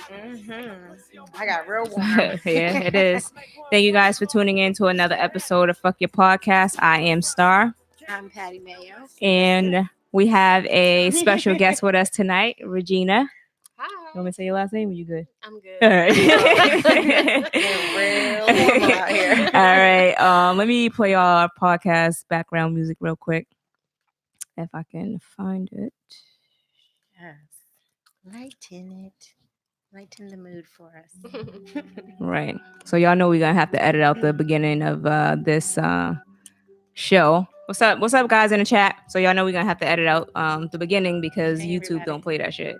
I got real warm. Yeah, it is. Thank you guys for tuning in to another episode of Fuck Your Podcast. I am Star. I'm Patty Mayo. And we have a special guest with us tonight, Regina. Hi. You want me to say your last name? Are you good? I'm good. All right. Real warm out here. All right. Let me play our podcast background music real quick. If I can find it. Yes. Lighten it. Lighten the mood for us. Right. So y'all know we're gonna have to edit out the beginning of this show. What's up, guys in the chat? So y'all know we're gonna have to edit out the beginning because Hey, YouTube everybody. don't play that shit.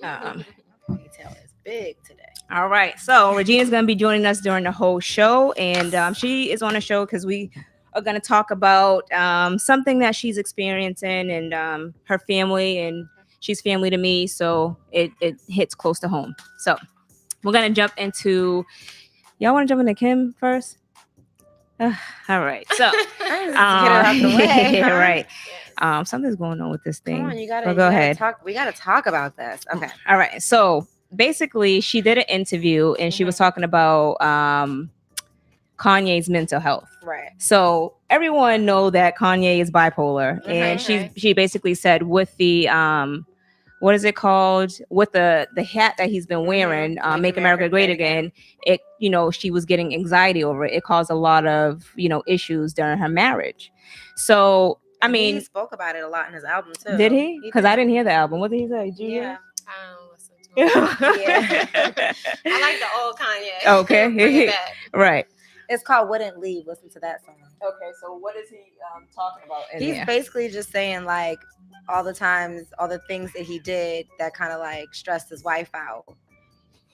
Ponytail is big today. All right. So Regina's gonna be joining us during the whole show, and she is on the show because we are gonna talk about something that she's experiencing and her family, and she's family to me, so it hits close to home. So we're gonna jump into. Y'all want to jump into Kim first? All right. So Get it out the way. yeah, Huh? right. Yes. Something's going on with this thing. Come on, you gotta. Well, you go gotta ahead. We gotta talk about this. Okay. All right. So basically, she did an interview and she was talking about Kanye's mental health. Right. So everyone know that Kanye is bipolar, and Okay. she basically said with the what is it called, with the hat that he's been wearing, Make America Great Again, it, you know, she was getting anxiety over it. It caused a lot of, you know, issues during her marriage. So I mean, he spoke about it a lot in his album too. did he? Because I didn't hear the album. What did he say? Did you hear Yeah. I don't listen to it. Yeah. I like the old Kanye. Okay. Bring it back. Right. It's called "Wouldn't Leave." Listen to that song. Okay, so what is he talking about? He's basically just saying like all the times, all the things that he did that kind of like stressed his wife out,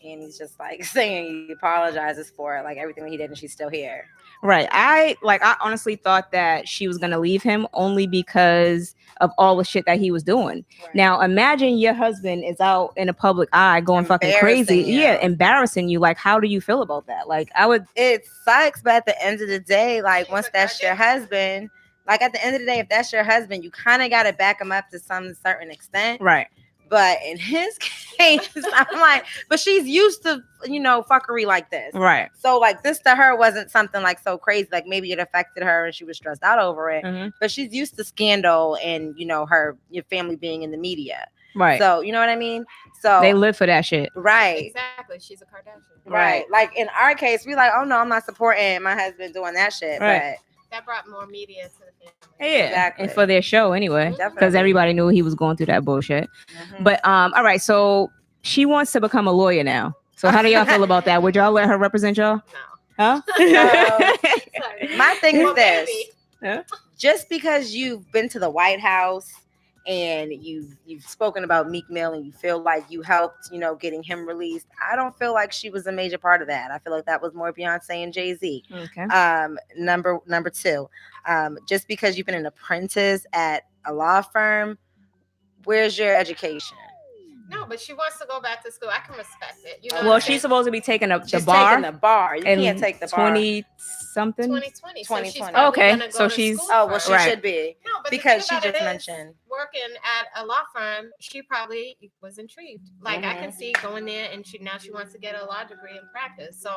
and he's just like saying he apologizes for it, like everything that he did, and she's still here. Right. I honestly thought that she was gonna leave him only because of all the shit that he was doing. Right. Now imagine your husband is out in a public eye going fucking crazy. Embarrassing you. Yeah, embarrassing you. Like, how do you feel about that? Like, I would. It sucks, but at the end of the day, like once She's a that's your Kardashian. husband, like at the end of the day, if that's your husband, you kind of got to back him up to some certain extent. Right. But in his case, I'm like, but she's used to, you know, fuckery like this. Right. So like this to her wasn't something like so crazy. Like maybe it affected her and she was stressed out over it. Mm-hmm. But she's used to scandal and, you know, your family being in the media. Right. So you know what I mean? So They live for that shit. right. Exactly. She's a Kardashian. Right. Like in our case, we like, oh no, I'm not supporting my husband doing that shit. Right. That brought more media to the family. Yeah. Exactly. And for their show anyway, Definitely. because everybody knew he was going through that bullshit. Mhm. But all right. So she wants to become a lawyer now. So how do y'all feel about that? Would y'all let her represent y'all? No. Huh? Sorry. My thing is Well, this. maybe. Just because you've been to the White House and you've spoken about Meek Mill and you feel like you helped, you know, getting him released, I don't feel like she was a major part of that. I feel like that was more Beyonce and Jay-Z. Okay. Number two, just because you've been an apprentice at a law firm, where's your education? No, but she wants to go back to school. I can respect it. You know Well, what I'm she's saying? supposed to be taking the She's bar. taking the bar. You in can't take the bar. 20 something. 2020. So 2020. she's probably Okay, gonna go so to she's- school Oh, well, first. she Right. should be. No, but the Because thing she about just it is, mentioned. working at a law firm, she probably was intrigued. Like I Mhm. can see going there, and she wants to get a law degree in practice. So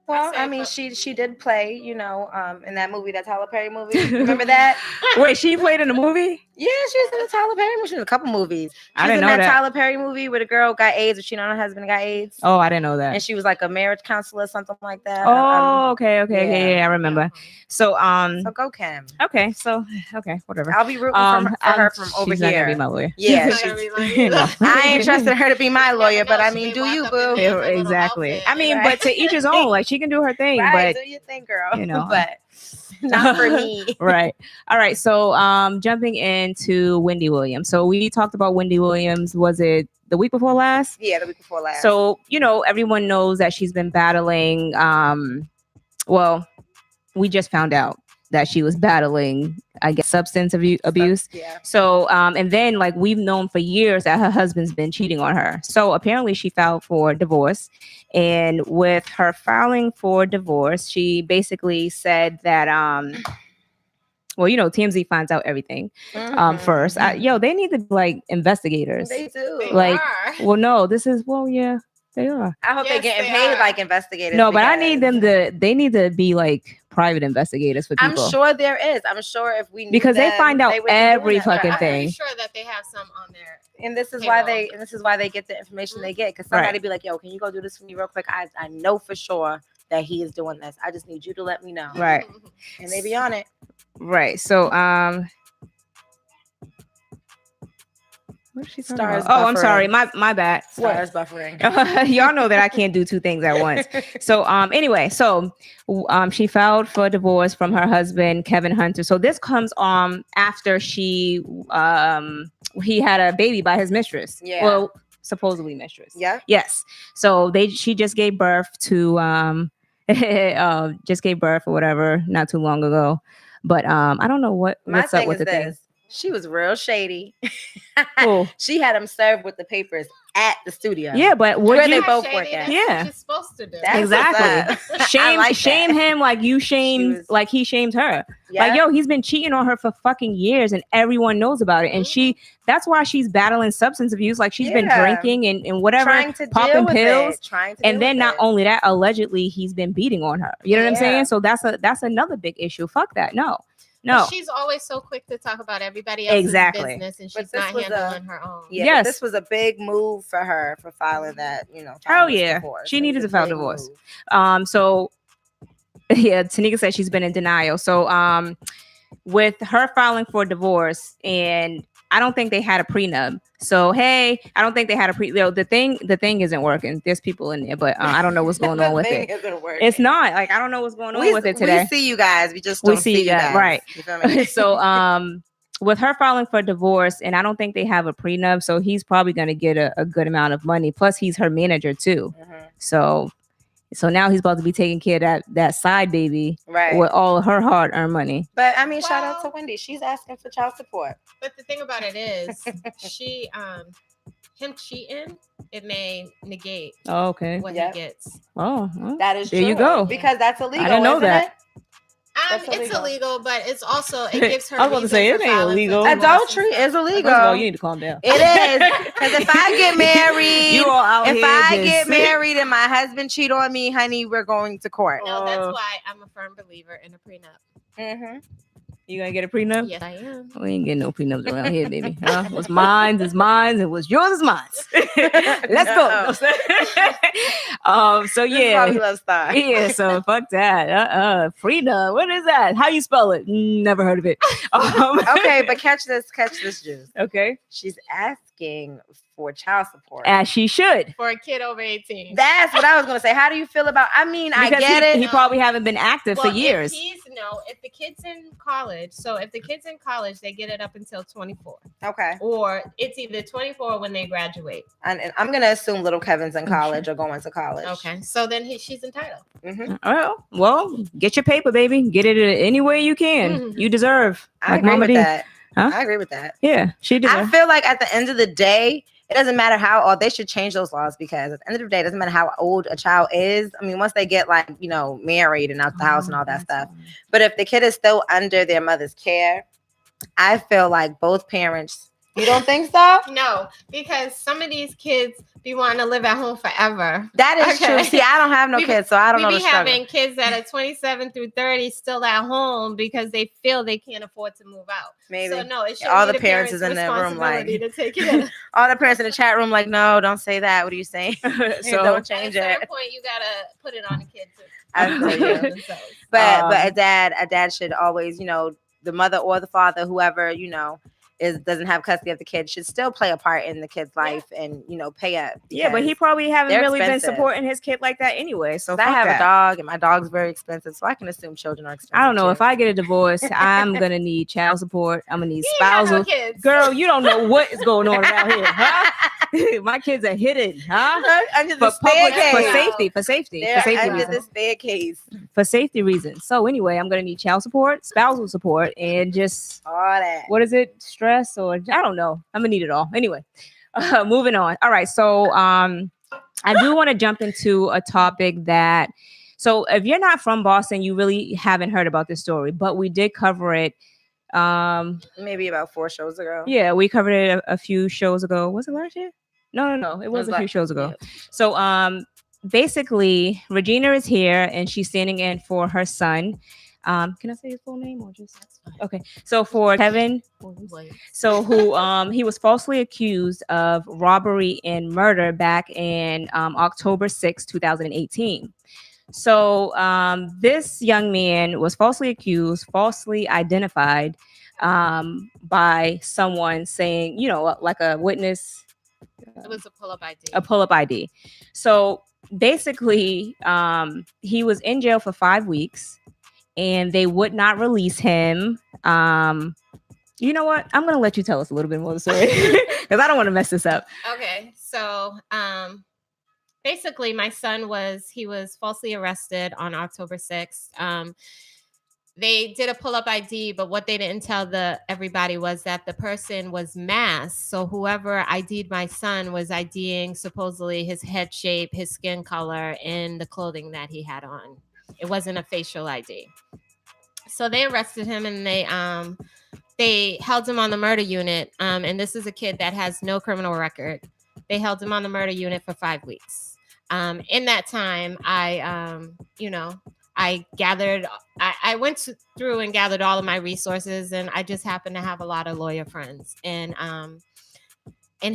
Well, say I mean, for- she did play, you know, in that movie, that Tyler Perry movie. Remember that? Wait, she played in the movie? Yeah, she's in the Tyler Perry movie. She's in a couple movies. I She's didn't in know that that. Tyler Perry movie where the girl got AIDS, or she know her husband got AIDS. Oh, I didn't know that. And she was like a marriage counselor, something like that. Oh, okay, yeah. yeah, I remember. So, So go Kim. okay, whatever. I'll be rooting for her from over she's not gonna be here. my lawyer. Yeah, She's not gonna be like you. No. I ain't trusting her to be my lawyer, but I She mean, may do walk you, up boo? in there with a little Exactly. outfit. I mean, Right. but to each his own. Like, she can do her thing, Right, but do your thing, girl. you know. but not for me. right. All right. So, jumping into Wendy Williams. So we talked about Wendy Williams. Was it the week before last? Yeah, the week before last. So, you know, everyone knows that she's been battling. Well, we just found out that she was battling, I guess, substance abuse. Yeah. So, and then like we've known for years that her husband's been cheating on her. So apparently she filed for divorce. And with her filing for divorce, she basically said that, well, you know, TMZ finds out everything first. They need to be like investigators. They do. They Like, are. well, no, this is, well, yeah. They are. I hope they're Yes, getting they paid are. like investigators. No, but I need because them to. They need to be like private investigators for I'm people. sure there is. I'm sure if we knew Because they them, find out would be doing every it for fucking us. I'm thing. pretty sure that they have some on there. And this is Payroll. why they get the information they get. Because Right. somebody be like, "Yo, can you go do this for me real quick? I know for sure that he is doing this. I just need you to let me know." Right. And they be on it. Right. So what is she talking Stars about? Oh, I'm buffering. sorry. My bad. Stars buffering. Y'all know that I can't do two things at once. So anyway, she filed for divorce from her husband Kevin Hunter. So this comes after he had a baby by his mistress. Yeah. Well, supposedly mistress. Yeah. Yes. So she just gave birth to or whatever not too long ago. But I don't know what's up with the thing. She was real shady. Cool. She had him served with the papers at the studio. Yeah, but Where would they you both Shady, work at. that's Yeah. what you're supposed to do. That's exactly what's up. I like shame that. him like you shamed was- like he shamed her. Yeah. Like, yo, he's been cheating on her for fucking years and everyone knows about it. And that's why she's battling substance abuse. Like she's been Yeah. drinking and whatever, trying to popping deal with pills. it. Trying to And deal then with not it. only that, allegedly he's been beating on her. You know what I'm Yeah. saying? So that's another big issue. Fuck that. No. But she's always so quick to talk about everybody else's Exactly. business, and But she's this not was handling her own. Yeah, Yes. but this was a big move for her for filing that, Hell filing this yeah. divorce. She It was needed a to file big divorce. move. So yeah, Tanika said she's been in denial. So with her filing for divorce, and I don't think they had a prenup. So hey, I don't think they had a the thing isn't working. There's people in there, but I don't know what's going on with it. It's not like I don't know what's going on with it today. We see you guys. We just don't see you guys. Right. You feel me? So with her filing for divorce, and I don't think they have a prenup, so he's probably going to get a good amount of money. Plus, he's her manager too. Mhm. So now he's about to be taking care of that side baby Right. with all of her hard-earned money. But I mean, shout out to Wendy. She's asking for child support. But the thing about it is, him cheating, it may negate Oh, okay. what Yep. he gets. Oh, well, That is there true. you go. Because that's illegal. I didn't know isn't that. it? That's It's illegal. illegal, but it's also it gives her. I was about to say, reason it for ain't filing for illegal. divorce and Adultery stuff. is First of all, illegal. you need to calm down. It is. Because if I get married, You all out if here I just- get married and my husband cheat on me, honey, we're going to court. No, that's why I'm a firm believer in a prenup. Mm-hmm. You gonna get a prenup? Yes, I am. We ain't getting no prenups around here, baby. What's mine is mine, and what's yours is mine. Let's go. So This is why we yeah. love Star. Yeah, so fuck that. Prenup. What is that? How you spell it? Never heard of it. Okay, but catch this, Juice. Okay. She's asking for child support. As she should. For a kid over 18. That's what I was gonna say. How do you feel about? I mean, I Because get it. he probably haven't been active for years. If the kid's in college, so if the kid's in college, they get it up until 24. Okay, Or it's either 24 when they graduate. and I'm gonna assume little Kevin's in college or going to college. Okay. So then she's entitled. Mm-hmm. Well, get your paper, baby. Get it any way you can. Mhm. You deserve. I Like agree Mama with D. that. Huh? I agree with that. Yeah, she I deserves. feel like at the end of the day, it doesn't matter how old. They should change those laws because at the end of the day, it doesn't matter how old a child is. I mean, once they get married and out the house and all that stuff. But if the kid is still under their mother's care, I feel like both parents. You don't think so? No, because some of these kids be wanting to live at home forever. That is Okay. true. See, I don't have no kids, so I don't know We the be struggle. having kids that are 27 through 30 still at home because they feel they can't afford to move out. Maybe So no, it should all be the parents is in their room responsibility like to take care of. all the parents in the chat room like, no, don't say that. What are you saying? So don't At a change certain it. point, you gotta put it on the kids. I feel you. Themselves. But a dad should always, the mother or the father, whoever, doesn't have custody of the kid, should still play a part in the kid's life and pay up. yeah, but he because probably haven't they're really expensive. been supporting his kid like that anyway. So I fuck have that. a dog and my dog's very expensive, so I can assume children are expensive. I don't know. too. If I get a divorce, I'm gonna need child support. I'm gonna need You ain't got no spousal. kids. Girl, you don't know what is going on around here, huh? My kids are hidden, huh? under the For public, staircase. for safety, for safety, They're for safety under reasons. the staircase. For safety reasons. So anyway, I'm gonna need child support, spousal support, and just All that. what is it? Stress or I don't know. I'm gonna need it all. Anyway, moving on. All right. So I do want to jump into a topic that. So if you're not from Boston, you really haven't heard about this story, but we did cover it. Maybe about 4 shows ago. Yeah, we covered it a few shows ago. Was it last year? No. It was a few shows ago. Yeah. So basically Regina is here and she's standing in for her son. Can I say his full name or just okay? So for Kevin, so who he was falsely accused of robbery and murder back in October 6, 2018. So this young man was falsely accused, falsely identified by someone saying, you know, like a witness. It was a pull-up ID. A pull-up ID. So basically, he was in jail for 5 weeks, and they would not release him. You know what? I'm gonna let you tell us a little bit more of the story because I don't want to mess this up. Okay, so basically, my son was falsely arrested on October 6th. They did a pull-up ID, but what they didn't tell everybody was that the person was masked. So whoever ID'd my son was IDing supposedly his head shape, his skin color, and the clothing that he had on. It wasn't a facial ID. So they arrested him and they held him on the murder unit. And this is a kid that has no criminal record. They held him on the murder unit for 5 weeks. In that time, I went through and gathered all of my resources, and I just happened to have a lot of lawyer friends. And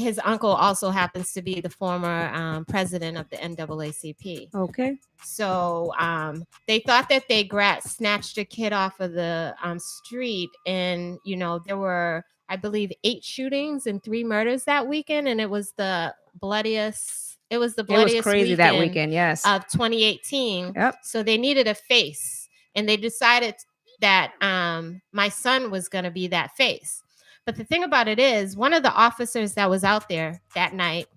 his uncle also happens to be the former president of the NAACP. Okay. So they thought that they snatched a kid off of the street, and there were, I believe, 8 shootings and 3 murders that weekend, and it was the bloodiest. It was crazy that weekend, yes, of 2018. Yep. So they needed a face, and they decided that my son was going to be that face. But the thing about it is, one of the officers that was out there that night,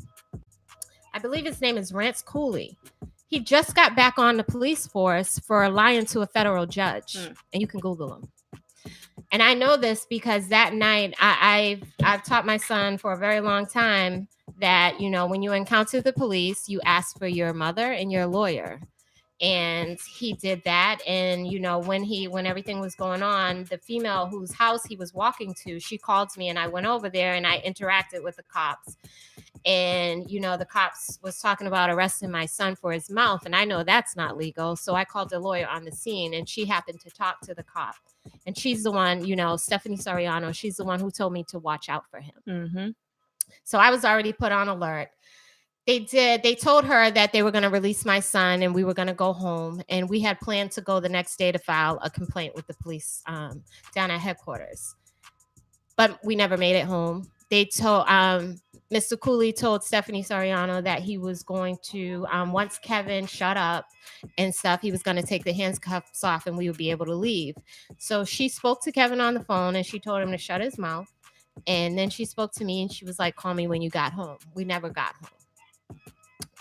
I believe his name is Rance Cooley. He just got back on the police force for lying to a federal judge, and you can Google him. And I know this because that night I've taught my son for a very long time that, when you encounter the police, you ask for your mother and your lawyer. And he did that. And, when everything was going on, the female whose house he was walking to, she called me, and I went over there and I interacted with the cops. And, the cops was talking about arresting my son for his mouth. And I know that's not legal. So I called the lawyer on the scene, and she happened to talk to the cop. And she's the one, Stephanie Soriano, she's the one who told me to watch out for him. Mm-hmm. So I was already put on alert. They told her that they were going to release my son and we were going to go home. And we had planned to go the next day to file a complaint with the police down at headquarters. But we never made it home. They told Mr. Cooley told Stephanie Soriano that he was going to, once Kevin shut up and stuff, he was going to take the handcuffs off and we would be able to leave. So she spoke to Kevin on the phone and she told him to shut his mouth. And then she spoke to me and she was like, call me when you got home. We never got home.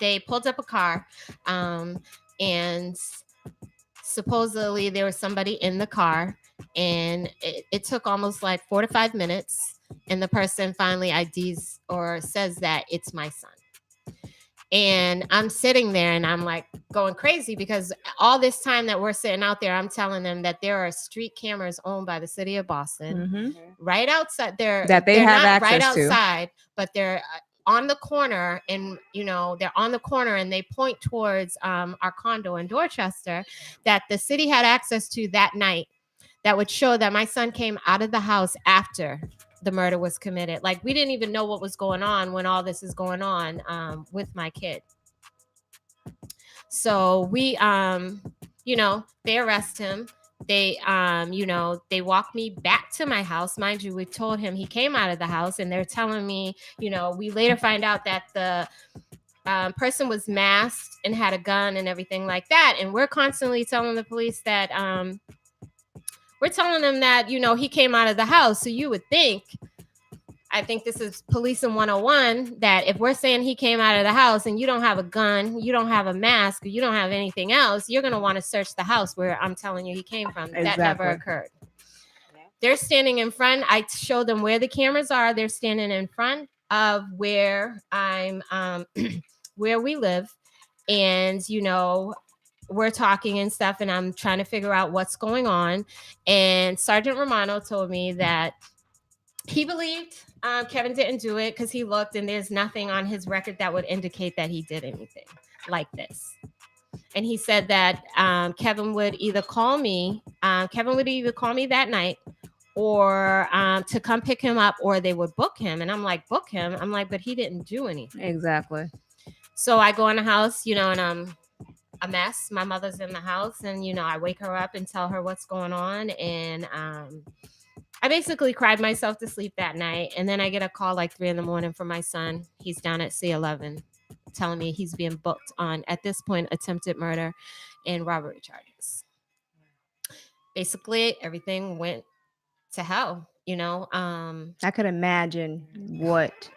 They pulled up a car and supposedly there was somebody in the car, and it took almost like 4 to 5 minutes. And the person finally IDs or says that it's my son. And I'm sitting there and I'm like going crazy because all this time that we're sitting out there, I'm telling them that there are street cameras owned by the city of Boston right outside there that they have access right to. outside, but they're on the corner, and they're on the corner and they point towards our condo in Dorchester that the city had access to that night that would show that my son came out of the house after the murder was committed. Like, we didn't even know what was going on when all this is going on with my kid. So we, they arrest him. They, they walk me back to my house. Mind you, we told him he came out of the house, and they're telling me, we later find out that the person was masked and had a gun and everything like that. And we're constantly telling the police that, we're telling them that, he came out of the house. So you would think, I think this is policing 101, that if we're saying he came out of the house and you don't have a gun, you don't have a mask, or you don't have anything else, you're going to want to search the house where I'm telling you he came from. Exactly. That never occurred. They're standing in front. I show them where the cameras are. They're standing in front of where I'm, where we live. And, we're talking and stuff, and I'm trying to figure out what's going on. And Sergeant Romano told me that he believed Kevin didn't do it because he looked and there's nothing on his record that would indicate that he did anything like this. And he said that Kevin would either call me that night or to come pick him up, or they would book him. And I'm like, book him? I'm like, but he didn't do anything. Exactly. So I go in the house, and I'm a mess. My mother's in the house, and I wake her up and tell her what's going on. And I basically cried myself to sleep that night. And then I get a call like 3 a.m. from my son. He's down at C11 telling me he's being booked on, at this point, attempted murder and robbery charges. Basically, everything went to hell, I could imagine what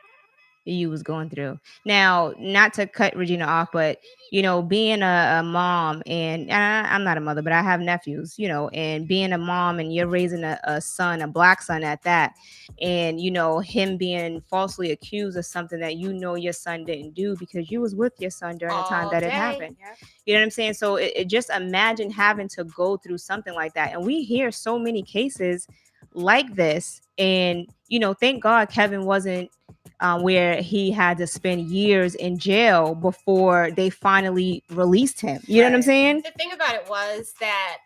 you was going through. Now, not to cut Regina off, but being a mom, and I'm not a mother, but I have nephews, and being a mom, and you're raising a son, a black son at that, and him being falsely accused of something that your son didn't do because you was with your son during the time that it happened. Yeah. You know what I'm saying? So it just imagine having to go through something like that. And we hear so many cases like this, and thank God Kevin wasn't where he had to spend years in jail before they finally released him. You know what I'm saying? The thing about it was that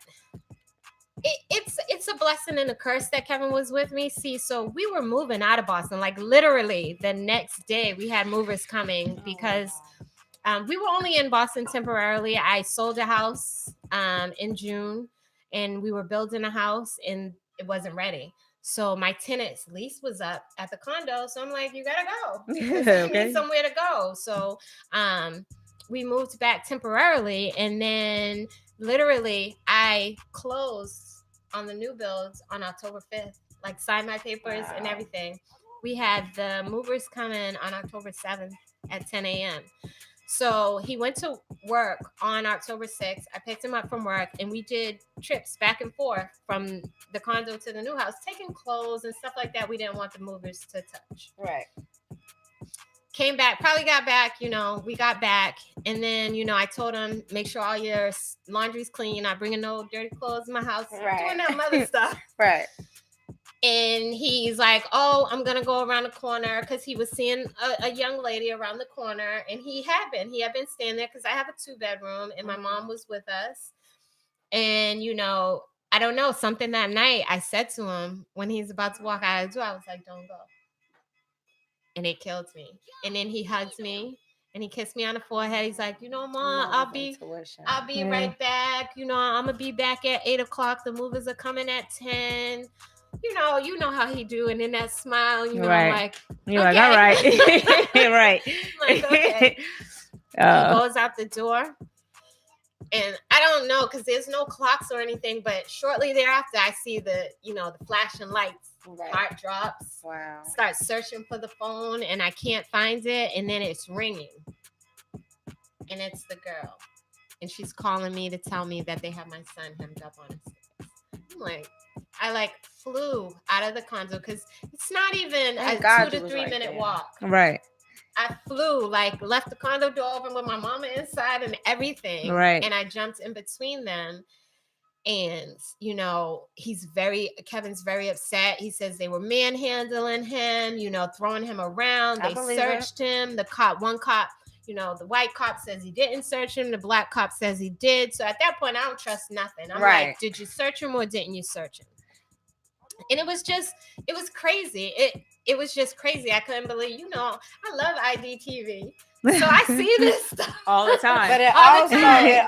it's a blessing and a curse that Kevin was with me. See, so we were moving out of Boston, like literally the next day we had movers coming because we were only in Boston temporarily. I sold a house in June, and we were building a house and it wasn't ready. So my tenant's lease was up at the condo. So I'm like, you gotta go. Okay. Need somewhere to go. So we moved back temporarily, and then literally I closed on the new builds on October 5th, like signed my papers and everything. We had the movers come in on October 7th at 10 a.m. So he went to work on October 6th. I picked him up from work, and we did trips back and forth from the condo to the new house, taking clothes and stuff like that we didn't want the movers to touch. Right. Came back, probably got back, we got back. And then, I told him, make sure all your laundry's clean. You're not bringing no dirty clothes in my house. Right. Doing that mother stuff. Right. And he's like, oh, I'm going to go around the corner, because he was seeing a young lady around the corner. And he had been staying there because I have a 2-bedroom and my mom was with us. And, I don't know, something that night I said to him when he's about to walk out of the door, I was like, don't go. And it killed me. And then he hugged me and he kissed me on the forehead. He's like, Mom, I'll be right back. I'm going to be back at 8:00. The movers are coming at 10. You know how he do. And then that smile, right. I'm like, you're okay. Like, all right. Right. Like, okay. He goes out the door. And I don't know, because there's no clocks or anything, but shortly thereafter, I see the flashing lights. Right. Heart drops. Wow. Start searching for the phone, and I can't find it. And then it's ringing. And it's the girl. And she's calling me to tell me that they have my son hemmed up on his face. I'm like, I flew out of the condo, because it's not even a 2 to 3 minute walk. Right. I flew, left the condo door open with my mama inside and everything. Right. And I jumped in between them. And, Kevin's very upset. He says they were manhandling him, throwing him around. They searched him. One cop, the white cop says he didn't search him. The black cop says he did. So at that point, I don't trust nothing. I'm like, did you search him or didn't you search him? And it was crazy. It was just crazy. I couldn't believe, I love IDTV. So I see this stuff all the time. But it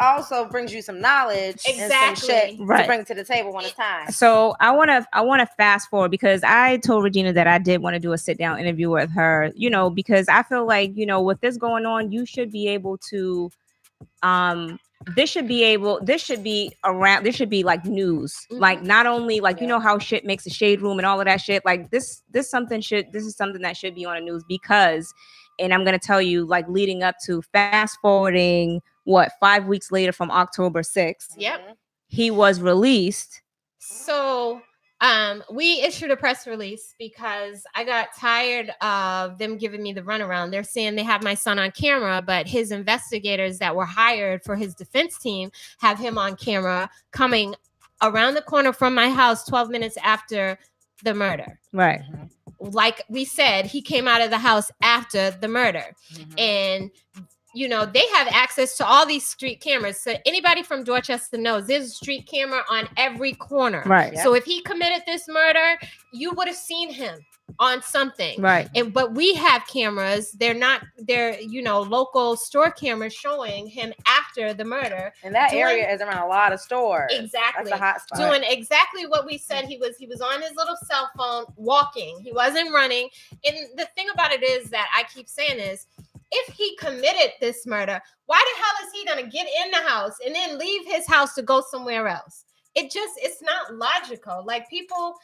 also brings you some knowledge and some shit right. to bring to the table when it's time. So I wanna fast forward, because I told Regina that I did want to do a sit down interview with her, because I feel like, with this going on, you should be able to this should be like news. Mm-hmm. Like, not only how shit makes a shade room and all of that shit. Like this is something that should be on the news, because, and I'm going to tell you, leading up to fast forwarding 5 weeks later from October 6th. Yep. He was released. So we issued a press release because I got tired of them giving me the runaround. They're saying they have my son on camera, but his investigators that were hired for his defense team have him on camera coming around the corner from my house 12 minutes after the murder. Right. like we said, he came out of the house after the murder. And you know, they have access to all these street cameras. So anybody from Dorchester knows there's a street camera on every corner. Right. So if he committed this murder, you would have seen him on something. Right. But we have cameras. They're you know, local store cameras showing him after the murder. And that area is around a lot of stores. Exactly. That's a hot spot. Doing exactly what we said he was. He was on his little cell phone walking. He wasn't running. And the thing about it is that I keep saying is, if he committed this murder, why the hell is he going to get in the house and then leave his house to go somewhere else? It's not logical. Like, people,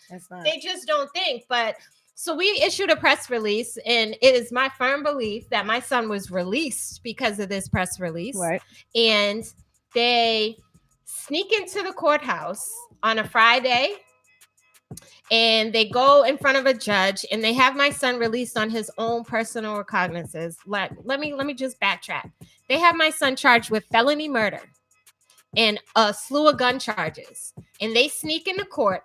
they just don't think. But so we issued a press release, and it is my firm belief that my son was released because of this press release. Right. And they sneak into the courthouse on a Friday, and they go in front of a judge, and they have my son released on his own personal recognizances. Let me just backtrack. They have my son charged with felony murder and a slew of gun charges. And they sneak into court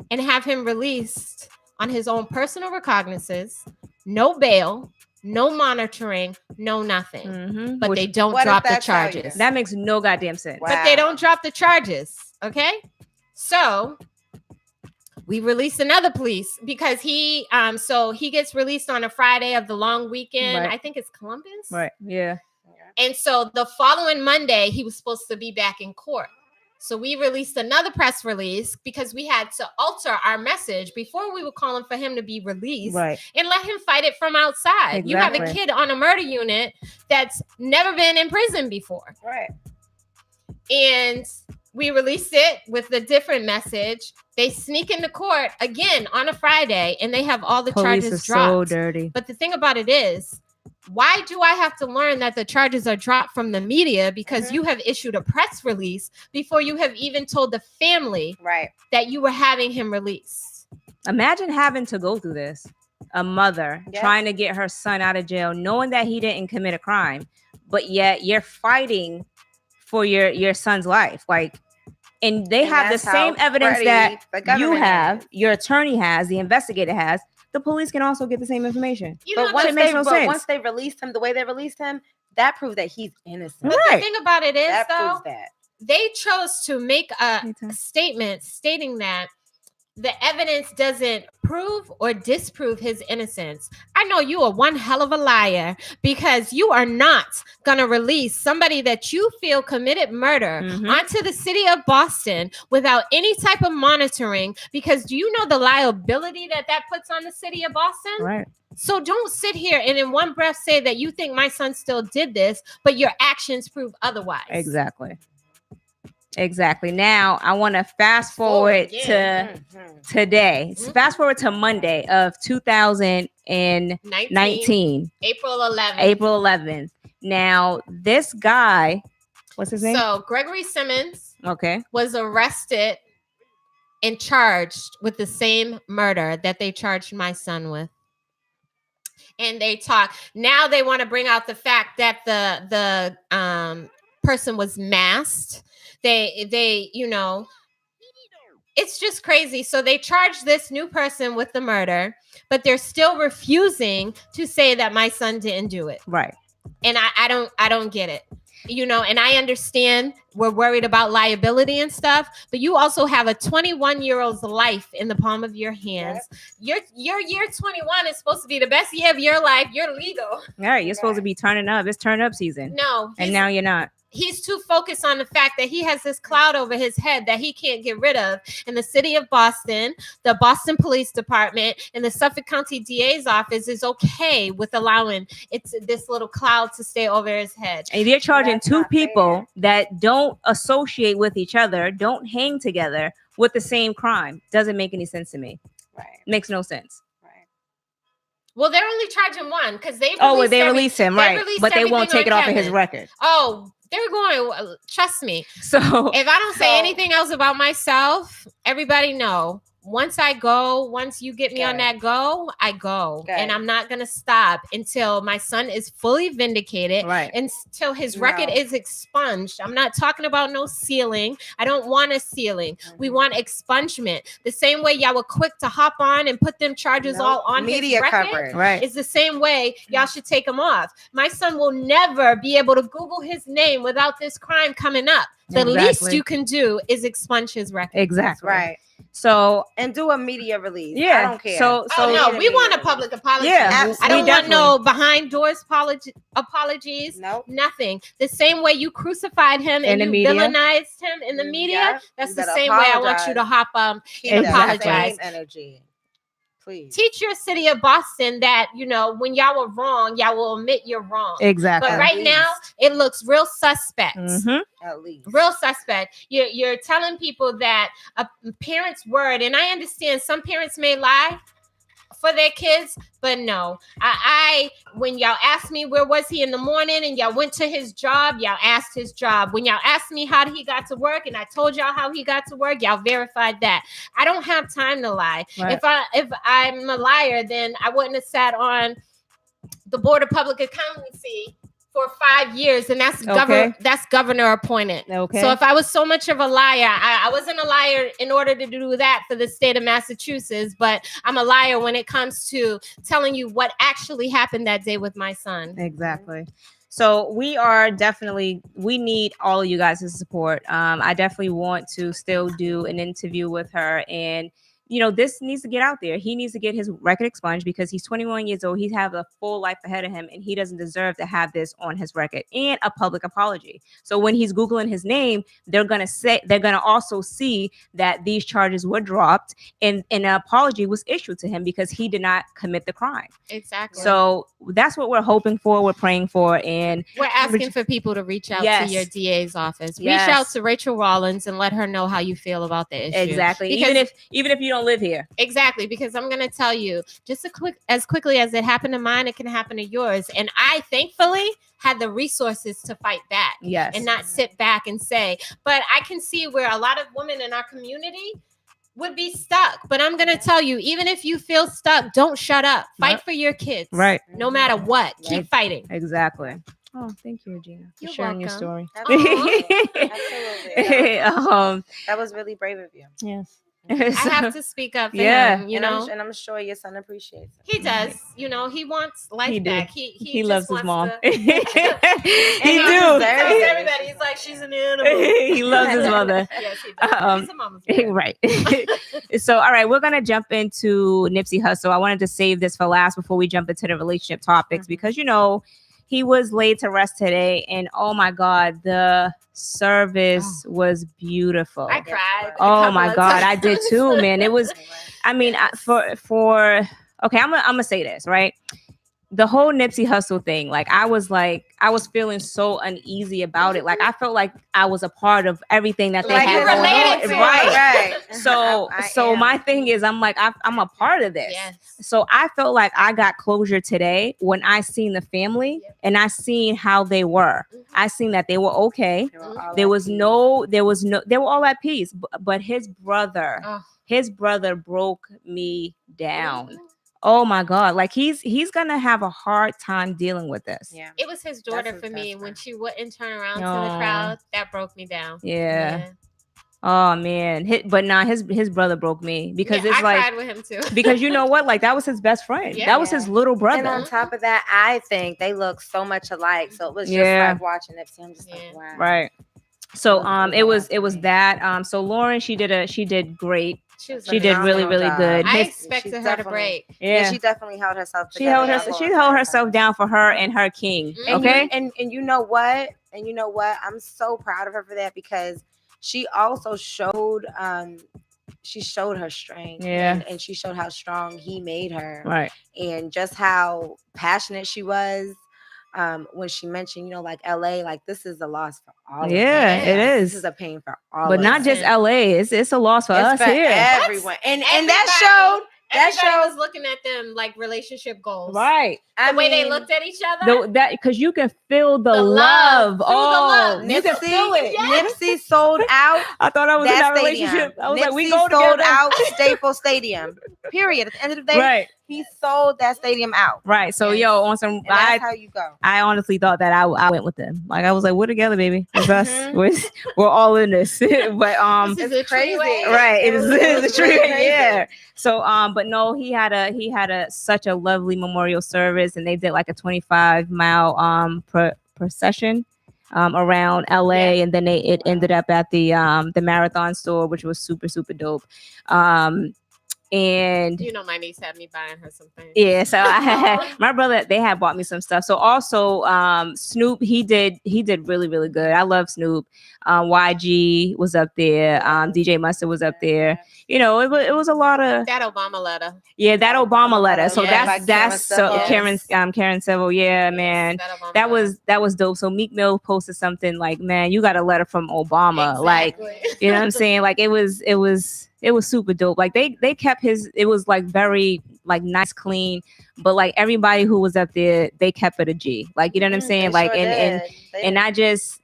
and have him released on his own personal recognizances, no bail, no monitoring, no nothing. But they don't drop the charges. That makes no goddamn sense. Wow. But they don't drop the charges. Okay. So we released another police because he gets released on a Friday of the long weekend. Right. I think it's Columbus. Right. Yeah. And so the following Monday, he was supposed to be back in court. So we released another press release because we had to alter our message before we were calling for him to be released, Right. and let him fight it from outside. Exactly. You have a kid on a murder unit that's never been in prison before. Right. And we released it with a different message. They sneak into court again on a Friday, and they have all the Police charges are dropped. so dirty. But the thing about it is, why do I have to learn that the charges are dropped from the media? Because you have issued a press release before you have even told the family that you were having him released. Imagine having to go through this. A mother trying to get her son out of jail, knowing that he didn't commit a crime, but yet you're fighting for your son's life. Like, and they have the same evidence that you have, your attorney has, the investigator has. The police can also get the same information. But once they released him the way they released him, that proves that he's innocent. But the thing about it is, that though, proves that they chose to make a statement stating that the evidence doesn't prove or disprove his innocence. I know you are one hell of a liar, because you are not going to release somebody that you feel committed murder onto the city of Boston without any type of monitoring, because do you know the liability that puts on the city of Boston? Right. So don't sit here and in one breath say that you think my son still did this, but your actions prove otherwise. Exactly. Now I want to fast forward to today. Fast forward to Monday of 2019. April 11th. Now this guy, what's his name? So Gregory Simmons, okay, was arrested and charged with the same murder that they charged my son with. And they now they want to bring out the fact that the person was masked. They, you know, it's just crazy. So they charged this new person with the murder, but they're still refusing to say that my son didn't do it. Right. And I don't get it. You know, and I understand we're worried about liability and stuff, but you also have a 21-year-old's life in the palm of your hands. Your year 21 is supposed to be the best year of your life. You're legal. All right, you're supposed to be turning up. It's turn up season. No. And now you're not. He's too focused on the fact that he has this cloud over his head that he can't get rid of. In the city of Boston, the Boston Police Department and the Suffolk County DA's office is okay with allowing this little cloud to stay over his head. And they're charging two people that don't associate with each other, don't hang together with the same crime. Doesn't make any sense to me. Right. Makes no sense. Well, they're only charging one because they released him, right? But they won't take it off of his record. Oh, they're going. Trust me. So if I don't say anything else about myself, everybody know once you get me on that go, I go. Okay. And I'm not going to stop until my son is fully vindicated, Right. until his record is expunged. I'm not talking about no sealing. I don't want a sealing. We want expungement. The same way y'all were quick to hop on and put them charges all on media his record. coverage. Right. It's the same way y'all should take him off. My son will never be able to Google his name without this crime coming up. The least you can do is expunge his record. Exactly. Right. So and do a media release. Yeah. I don't care. So no, we want a public apology. Yeah, I don't want no behind doors apologies. Nope. Nothing. The same way you crucified him and you villainized him in the media, that's the same way I want you to hop and apologize. Energy. Please. Teach your city of Boston that, when y'all were wrong, y'all will admit you're wrong. Exactly. But right now, it looks real suspect. Mm-hmm. At least. Real suspect. You're telling people that a parent's word, and I understand some parents may lie for their kids, but no. I when y'all asked me where was he in the morning and y'all went to his job, y'all asked his job. When y'all asked me how he got to work and I told y'all how he got to work, y'all verified that. I don't have time to lie. Right. If I'm a liar, then I wouldn't have sat on the Board of Public Accountancy for 5 years, and that's governor appointed. Okay. So if I was so much of a liar, I wasn't a liar in order to do that for the state of Massachusetts, but I'm a liar when it comes to telling you what actually happened that day with my son. Exactly. So we need all of you guys' support. I definitely want to still do an interview with her, and this needs to get out there. He needs to get his record expunged because he's 21 years old. He has a full life ahead of him, and he doesn't deserve to have this on his record, and a public apology. So when he's Googling his name, they're going to also see that these charges were dropped and an apology was issued to him because he did not commit the crime. Exactly. So that's what we're hoping for. We're praying for, and we're asking for people to reach out to your DA's office. Reach out to Rachel Rollins and let her know how you feel about the issue. Exactly. Because even if you don't live here. Exactly, because I'm going to tell you, just as quickly as it happened to mine, it can happen to yours. And I thankfully had the resources to fight back. Yes. And not sit back and say, but I can see where a lot of women in our community would be stuck. But I'm going to tell you, even if you feel stuck, don't shut up. Fight for your kids. Right. No matter what. Keep fighting. Exactly. Oh, thank you, Regina, for sharing your story. Absolutely. That was really brave of you. Yes. I have to speak up for him, and I'm sure your son appreciates it. He does. He wants life back. He loves his mom. He tells everybody, he's like, she's an animal. He loves his mother. Yes, he does. He's a mama's boy. Right. So, all right, we're going to jump into Nipsey Hussle. I wanted to save this for last before we jump into the relationship topics because, he was laid to rest today, and oh my God, the service was beautiful. I cried. Oh my God, I did too, man. It was, I mean, okay, I'm gonna say this, right? The whole Nipsey Hussle thing, I was feeling so uneasy about it. I felt like I was a part of everything that they had going on. Right. So my thing is, I'm a part of this. Yes. So I felt like I got closure today when I seen the family and I seen how they were. I seen that they were okay. They were all at peace. But his brother broke me down. Oh my God. He's gonna have a hard time dealing with this. Yeah. It was his daughter for me when she wouldn't turn around to the crowd. That broke me down. Yeah. Oh man. His brother broke me because it's I cried with him too. Because you know what? That was his best friend. That was his little brother. And on top of that, I think they look so much alike. So it was just like watching Nipsey. I'm just like, wow. Right. So it was that. So Lauren, she did great. She did really, really good. I expected her to break. Yeah, she definitely held herself together. She held herself down for her and her king. Okay. And you know what? I'm so proud of her for that because she also showed her strength. Yeah. And she showed how strong he made her. Right. And just how passionate she was. When she mentioned, LA, this is a loss for all of us. Yeah, it is. This is a pain for all but of not us. just LA, it's a loss for us for here. Everyone. And that showed That everybody shows was looking at them like relationship goals. Right. The way they looked at each other. That because you can feel the love. love. Through the Oh, love. you can feel it. Nipsey sold out I thought I was in that that stadium. relationship. I was Nipsey like, we go sold together. out Staples Stadium. Period. At the end of the day, Right. he sold that stadium out. Right. So Yes. yo, on some And that's how you go. I honestly thought that I went with them. Like I was like, we're together, baby. It's us. Mhm. We're all in this. But This is it's a crazy. crazy. right. It is was the truth. really crazy. Yeah. So but no, he had a such a lovely memorial service, and they did like a 25-mile procession around LA, and then it ended up at the marathon store, which was super super dope. And You know, my niece had me buying her some things. yeah, so I had my brother, they had bought me some stuff. So also Snoop, he did really really good. I love Snoop. YG was up there. DJ Mustard was up there. You know, it was a lot of That Obama letter. yeah, that Obama letter. So Yeah. that's so Yes. Karen Civil. Yeah, man. That Obama That was dope. So Meek Mill posted something like, man, you got a letter from Obama. Like, Exactly. you know what I'm saying? Like it was super dope. Like they kept his, it was like very like nice, clean, but like everybody who was up there, they kept it a G. Like, you know what I'm saying? Like and I just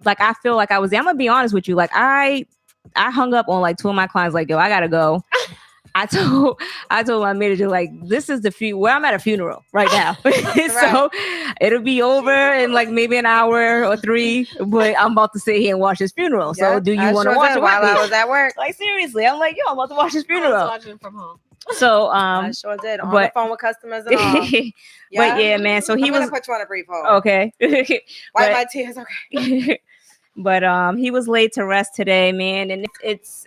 like I feel like I was there. I'm gonna be honest with you. Like I hung up on like two of my clients, like, yo, I gotta go. I told my manager, like, this is where I'm at a funeral right now. So it'll be over in like maybe an hour or 3, but I'm about to sit here and watch his funeral. So do you want to watch it while I was at work? Like seriously, I'm like, yo, I'm about to watch his I was funeral. watching from home. So I sure did on the phone with customers and all. But yeah, man. So he I'm was gonna put you on a brief hold. okay. Wipe my tears. Okay. But he was laid to rest today, man, and it's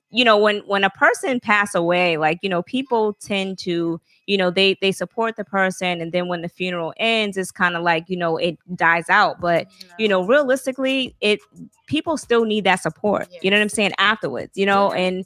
you know, when a person pass away, like, you know, people tend to, you know, they support the person, and then when the funeral ends, it's kind of like, you know, it dies out. But you know, realistically, people still need that support. Yes. You know what I'm saying? Afterwards, you know, and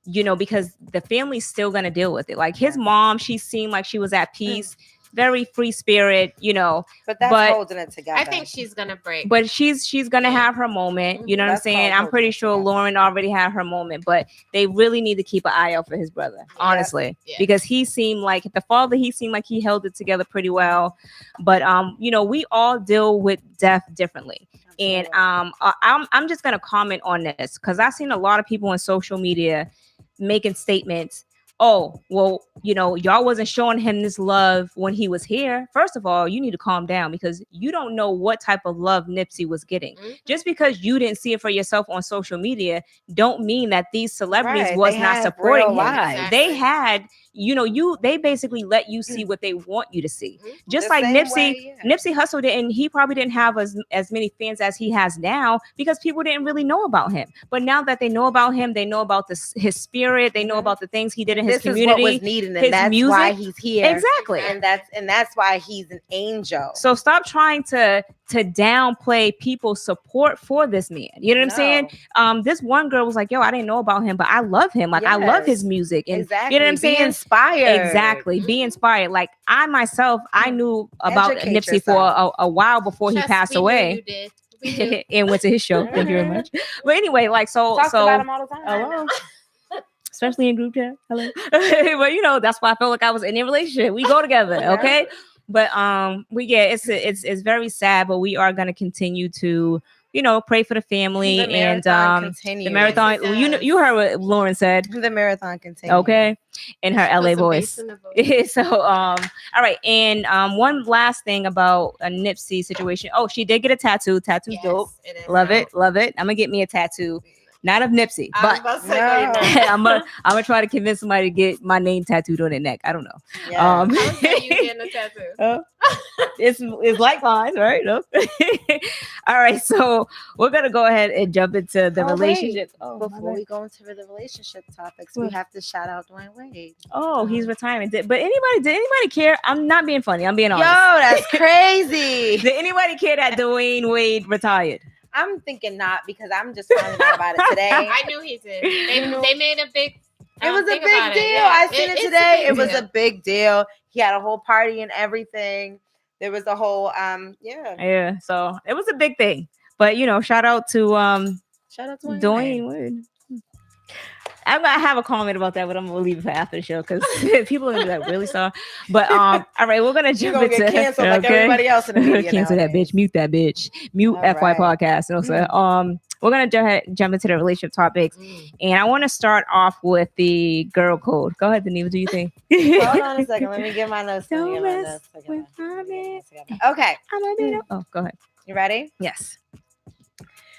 you know, because the family's still gonna deal with it. Like his mom, she seemed like she was at peace. Very free spirit, you know, but that's holding it together. I think she's gonna break, but she's gonna have her moment. You know what I'm saying? I'm pretty sure Lauren already had her moment, but they really need to keep an eye out for his brother, honestly, because he seemed like the father. He seemed like he held it together pretty well, but you know, we all deal with death differently. And I'm just gonna comment on this because I've seen a lot of people on social media making statements. Oh, well, you know, y'all wasn't showing him this love when he was here. First of all, you need to calm down because you don't know what type of love Nipsey was getting. Mm-hmm. Just because you didn't see it for yourself on social media don't mean that these celebrities was not supporting him. Exactly. They had, you know, they basically let you see what they want you to see. Mm-hmm. Just like Nipsey, Nipsey Hussle he probably didn't have as many fans as he has now because people didn't really know about him. But now that they know about him, they know about his spirit, they know about the things he did in his community. Is what was needed, and that's music. Why he's here. Exactly. And that's why he's an angel. So stop trying to downplay people's support for this man. You know what I'm saying? This one girl was like, yo, I didn't know about him, but I love him. Like, I love his music. And you know what I'm saying? Be inspired. Exactly. Be inspired. Like I myself, I knew about Nipsey for a while before he passed away. And went to his show. Thank you very much. But anyway, like talks about him all the time. Hello. Especially in group chat. Hello. But you know, that's why I felt like I was in a relationship. We go together, okay? But it's very sad, but we are gonna continue to, you know, pray for the family and the marathon. You heard what Lauren said. The marathon continues. Okay. In her LA voice. So all right. And one last thing about a Nipsey situation. Oh, she did get a tattoo. Tattoo's dope. Love it. I'm gonna get me a tattoo. Not of Nipsey, but I'm gonna try to convince somebody to get my name tattooed on their neck. I don't know. Yeah. You getting a tattoo? It's like mine, right? No? All right, so we're gonna go ahead and jump into the relationship. Before we go into the relationship topics, we have to shout out Dwayne Wade. Oh, he's retiring. Did anybody care? I'm not being funny. I'm being honest. Yo, that's crazy. Did anybody care that Dwayne Wade retired? I'm thinking not because I'm just finding out about it today. I knew he did. They made a big. It was a big deal. Yeah, I seen it today. It was a big deal. He had a whole party and everything. There was a whole Yeah. So it was a big thing. But you know, shout out to Dwayne Wade. I'm gonna have a comment about that, but I'm gonna leave it for after the show because people are gonna be like, really, Star? But all right, we're gonna jump into get canceled like everybody else in the media. Cancel that bitch, mute that bitch, mute All FY right. podcast. And also, we're gonna jump into the relationship topics, and I want to start off with the girl code. Go ahead, Denise. What do you think? Hold on a second. Let me get my notes. Don't mess with my man. Okay. Oh, go ahead. You ready? Yes.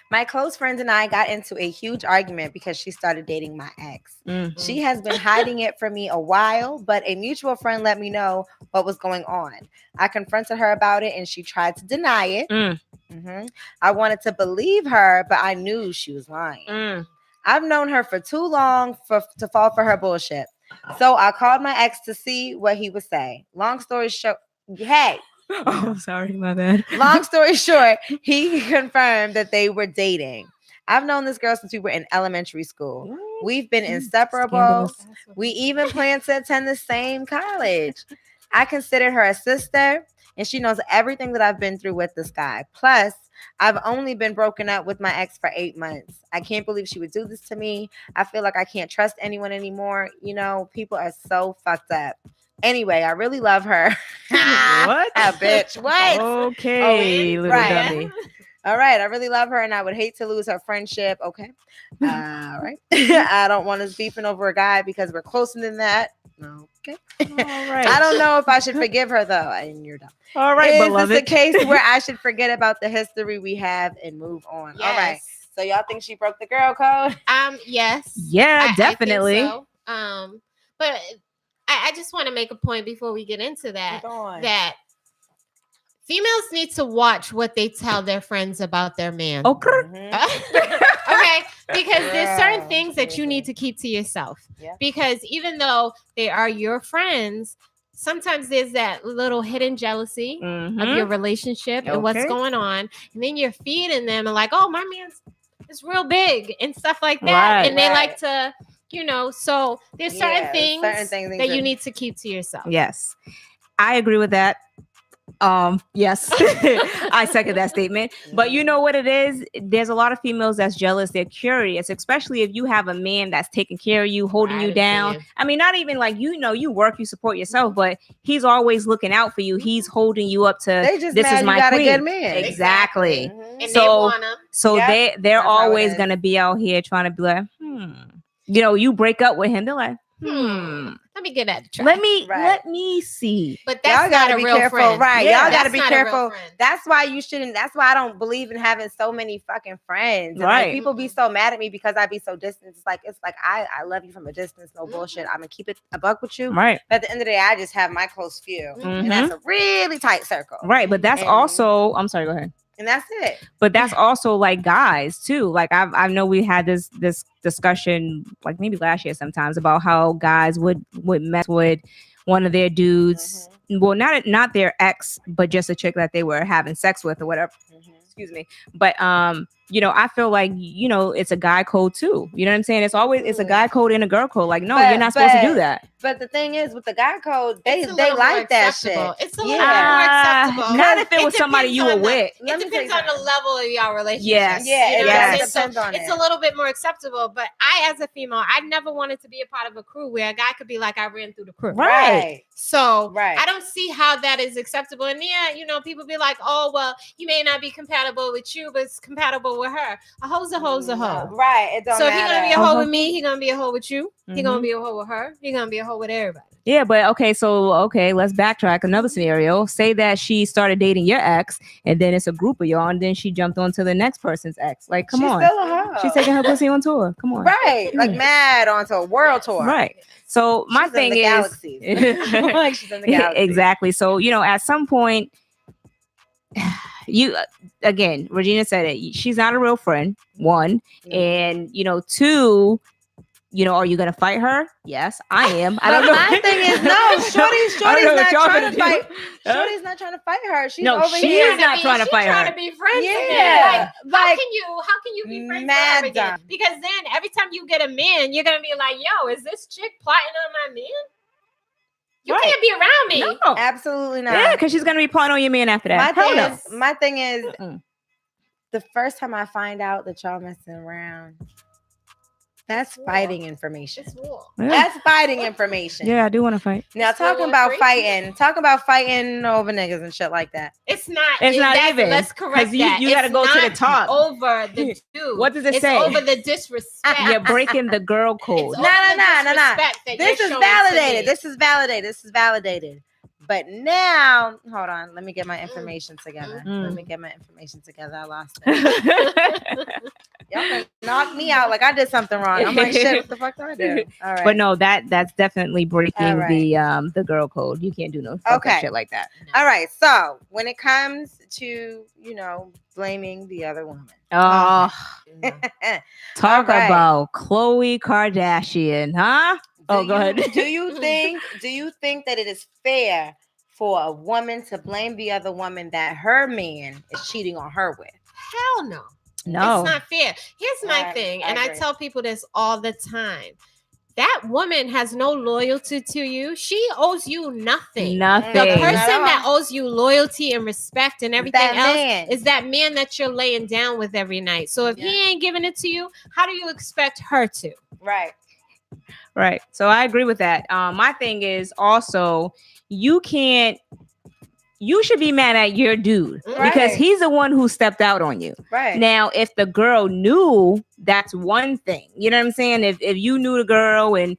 My close friend and I got into a huge argument because she started dating my ex. Mm-hmm. She has been hiding it from me a while, but a mutual friend let me know what was going on. I confronted her about it and she tried to deny it. I wanted to believe her, but I knew she was lying. I've known her for too long to fall for her bullshit. So I called my ex to see what he would say. Long story short, Oh, sorry, my bad. Long story short, he confirmed that they were dating. I've known this girl since we were in elementary school. We've been inseparable. Scandalous. We even plan to attend the same college. I consider her a sister, and she knows everything that I've been through with this guy. Plus, I've only been broken up with my ex for 8 months. I can't believe she would do this to me. I feel like I can't trust anyone anymore. You know, people are so fucked up. Anyway, I really love her. What? Bitch. What? Okay, little right. dummy. All right. I really love her and I would hate to lose her friendship. Okay. All right. I don't want us beefing over a guy because we're closer than that. No. Okay. All right. I don't know if I should forgive her though. And you're dumb. All right, Is beloved. this a case where I should forget about the history we have and move on? Yes. All right. So y'all think she broke the girl code? Yes. Yeah, definitely. I think so. But I just want to make a point before we get into that, that females need to watch what they tell their friends about their man. Okay. Okay, because there's certain things that you need to keep to yourself. Yeah. Because even though they are your friends, sometimes there's that little hidden jealousy of your relationship and what's going on. And then you're feeding them and like, oh, my man's is real big and stuff like that. Right, and they like to, you know, so there's certain things that you need to keep to yourself. Yes. I agree with that. Yes, I second that statement. But you know what it is? There's a lot of females that's jealous. They're curious, especially if you have a man that's taking care of you, holding you down. I mean, not even like, you know, you work, you support yourself, but he's always looking out for you. He's holding you up to this is my queen. Good man. Exactly. And so they're always gonna be out here trying to be like, you know, you break up with him, they're like, let me get at the try. Let me see. But that's y'all gotta not a be real careful, friend. right? Yeah, y'all gotta be careful. friend. That's why you shouldn't. That's why I don't believe in having so many fucking friends. And Right. like, people be so mad at me because I be so distant. It's like I love you from a distance. No bullshit. I'm gonna keep it a buck with you. Right. But at the end of the day, I just have my close few, and that's a really tight circle. Right. But that's also. I'm sorry. Go ahead. And that's it. But that's also like guys too. Like I know we had this discussion like maybe last year sometimes about how guys would mess with one of their dudes. Well, not their ex, but just a chick that they were having sex with or whatever. Excuse me. But you know, I feel like, you know, it's a guy code too. You know what I'm saying? It's a guy code and a girl code. Like, no, you're not supposed to do that. But the thing is, with the guy code, they like that shit. It's a little more acceptable. Not if it was somebody you were with. It depends on the level of y'all relationship. Yes. Yeah, it depends on it. It's a little bit more acceptable. But I, as a female, I never wanted to be a part of a crew where a guy could be like, I ran through the crew. Right. So I don't see how that is acceptable. And yeah, you know, people be like, oh, well, he may not be compatible with you, but it's compatible with her. A hoe's a hoe. Right. It don't so matter. if he's gonna be a hoe with me, he's gonna be a hoe with you. He's gonna be a hoe with her. He's gonna be a hoe with everybody. Yeah, but okay, let's backtrack. Another scenario. Say that she started dating your ex, and then it's a group of y'all, and then she jumped onto the next person's ex. Like, come on. She's still a hoe. She's taking her pussy on tour. Come on. Right. Like mad onto a world tour. Right. So my thing is like she's in the galaxy. Exactly. So, you know, at some point, you again, Regina said it. She's not a real friend. One, and you know, two. You know, are you gonna fight her? Yes, I am. I don't know. My thing is, no, Shorty's not trying to fight. Shorty's not trying to fight her. She's over here. She's not trying to fight her. Trying to be friends. Yeah. Like, how can you be friends with her again? Because then every time you get a man, you're gonna be like, yo, is this chick plotting on my man? You can't be around me. No. Absolutely not. Yeah, because she's gonna be plotting on your man after that. My thing is, the first time I find out that y'all messing around, That's fighting information. It's war. Yeah. That's fighting information. Yeah, I do want to fight. Now It's talking World about War fighting, over niggas and shit like that. It's not. It's not even. Let's correct you, that. You got to It's go to the not top. Over the dude. What does it it's say? Over the disrespect. You're breaking the girl code. It's No. disrespect that This you're is showing to validated. me. This is validated. But now, hold on. Let me get my information together. Let me get my information together. I lost it. Y'all can knock me out like I did something wrong. I'm like, shit, what the fuck do I do? All right. But no, that's definitely breaking All right. the girl code. You can't do no fucking shit like that. All right. So when it comes to, blaming the other woman. Oh, talk All right. about Khloe Kardashian, huh? Go ahead. Do you think that it is fair for a woman to blame the other woman that her man is cheating on her with? Hell no. No. It's not fair. Here's my thing, and I tell people this all the time. That woman has no loyalty to you. She owes you nothing. Nothing. The person that owes you loyalty and respect and everything man. is that man that you're laying down with every night. So if he ain't giving it to you, how do you expect her to? Right. So I agree with that. My thing is also you should be mad at your dude because he's the one who stepped out on you. Right. Now, if the girl knew, that's one thing. You know what I'm saying? If you knew the girl and,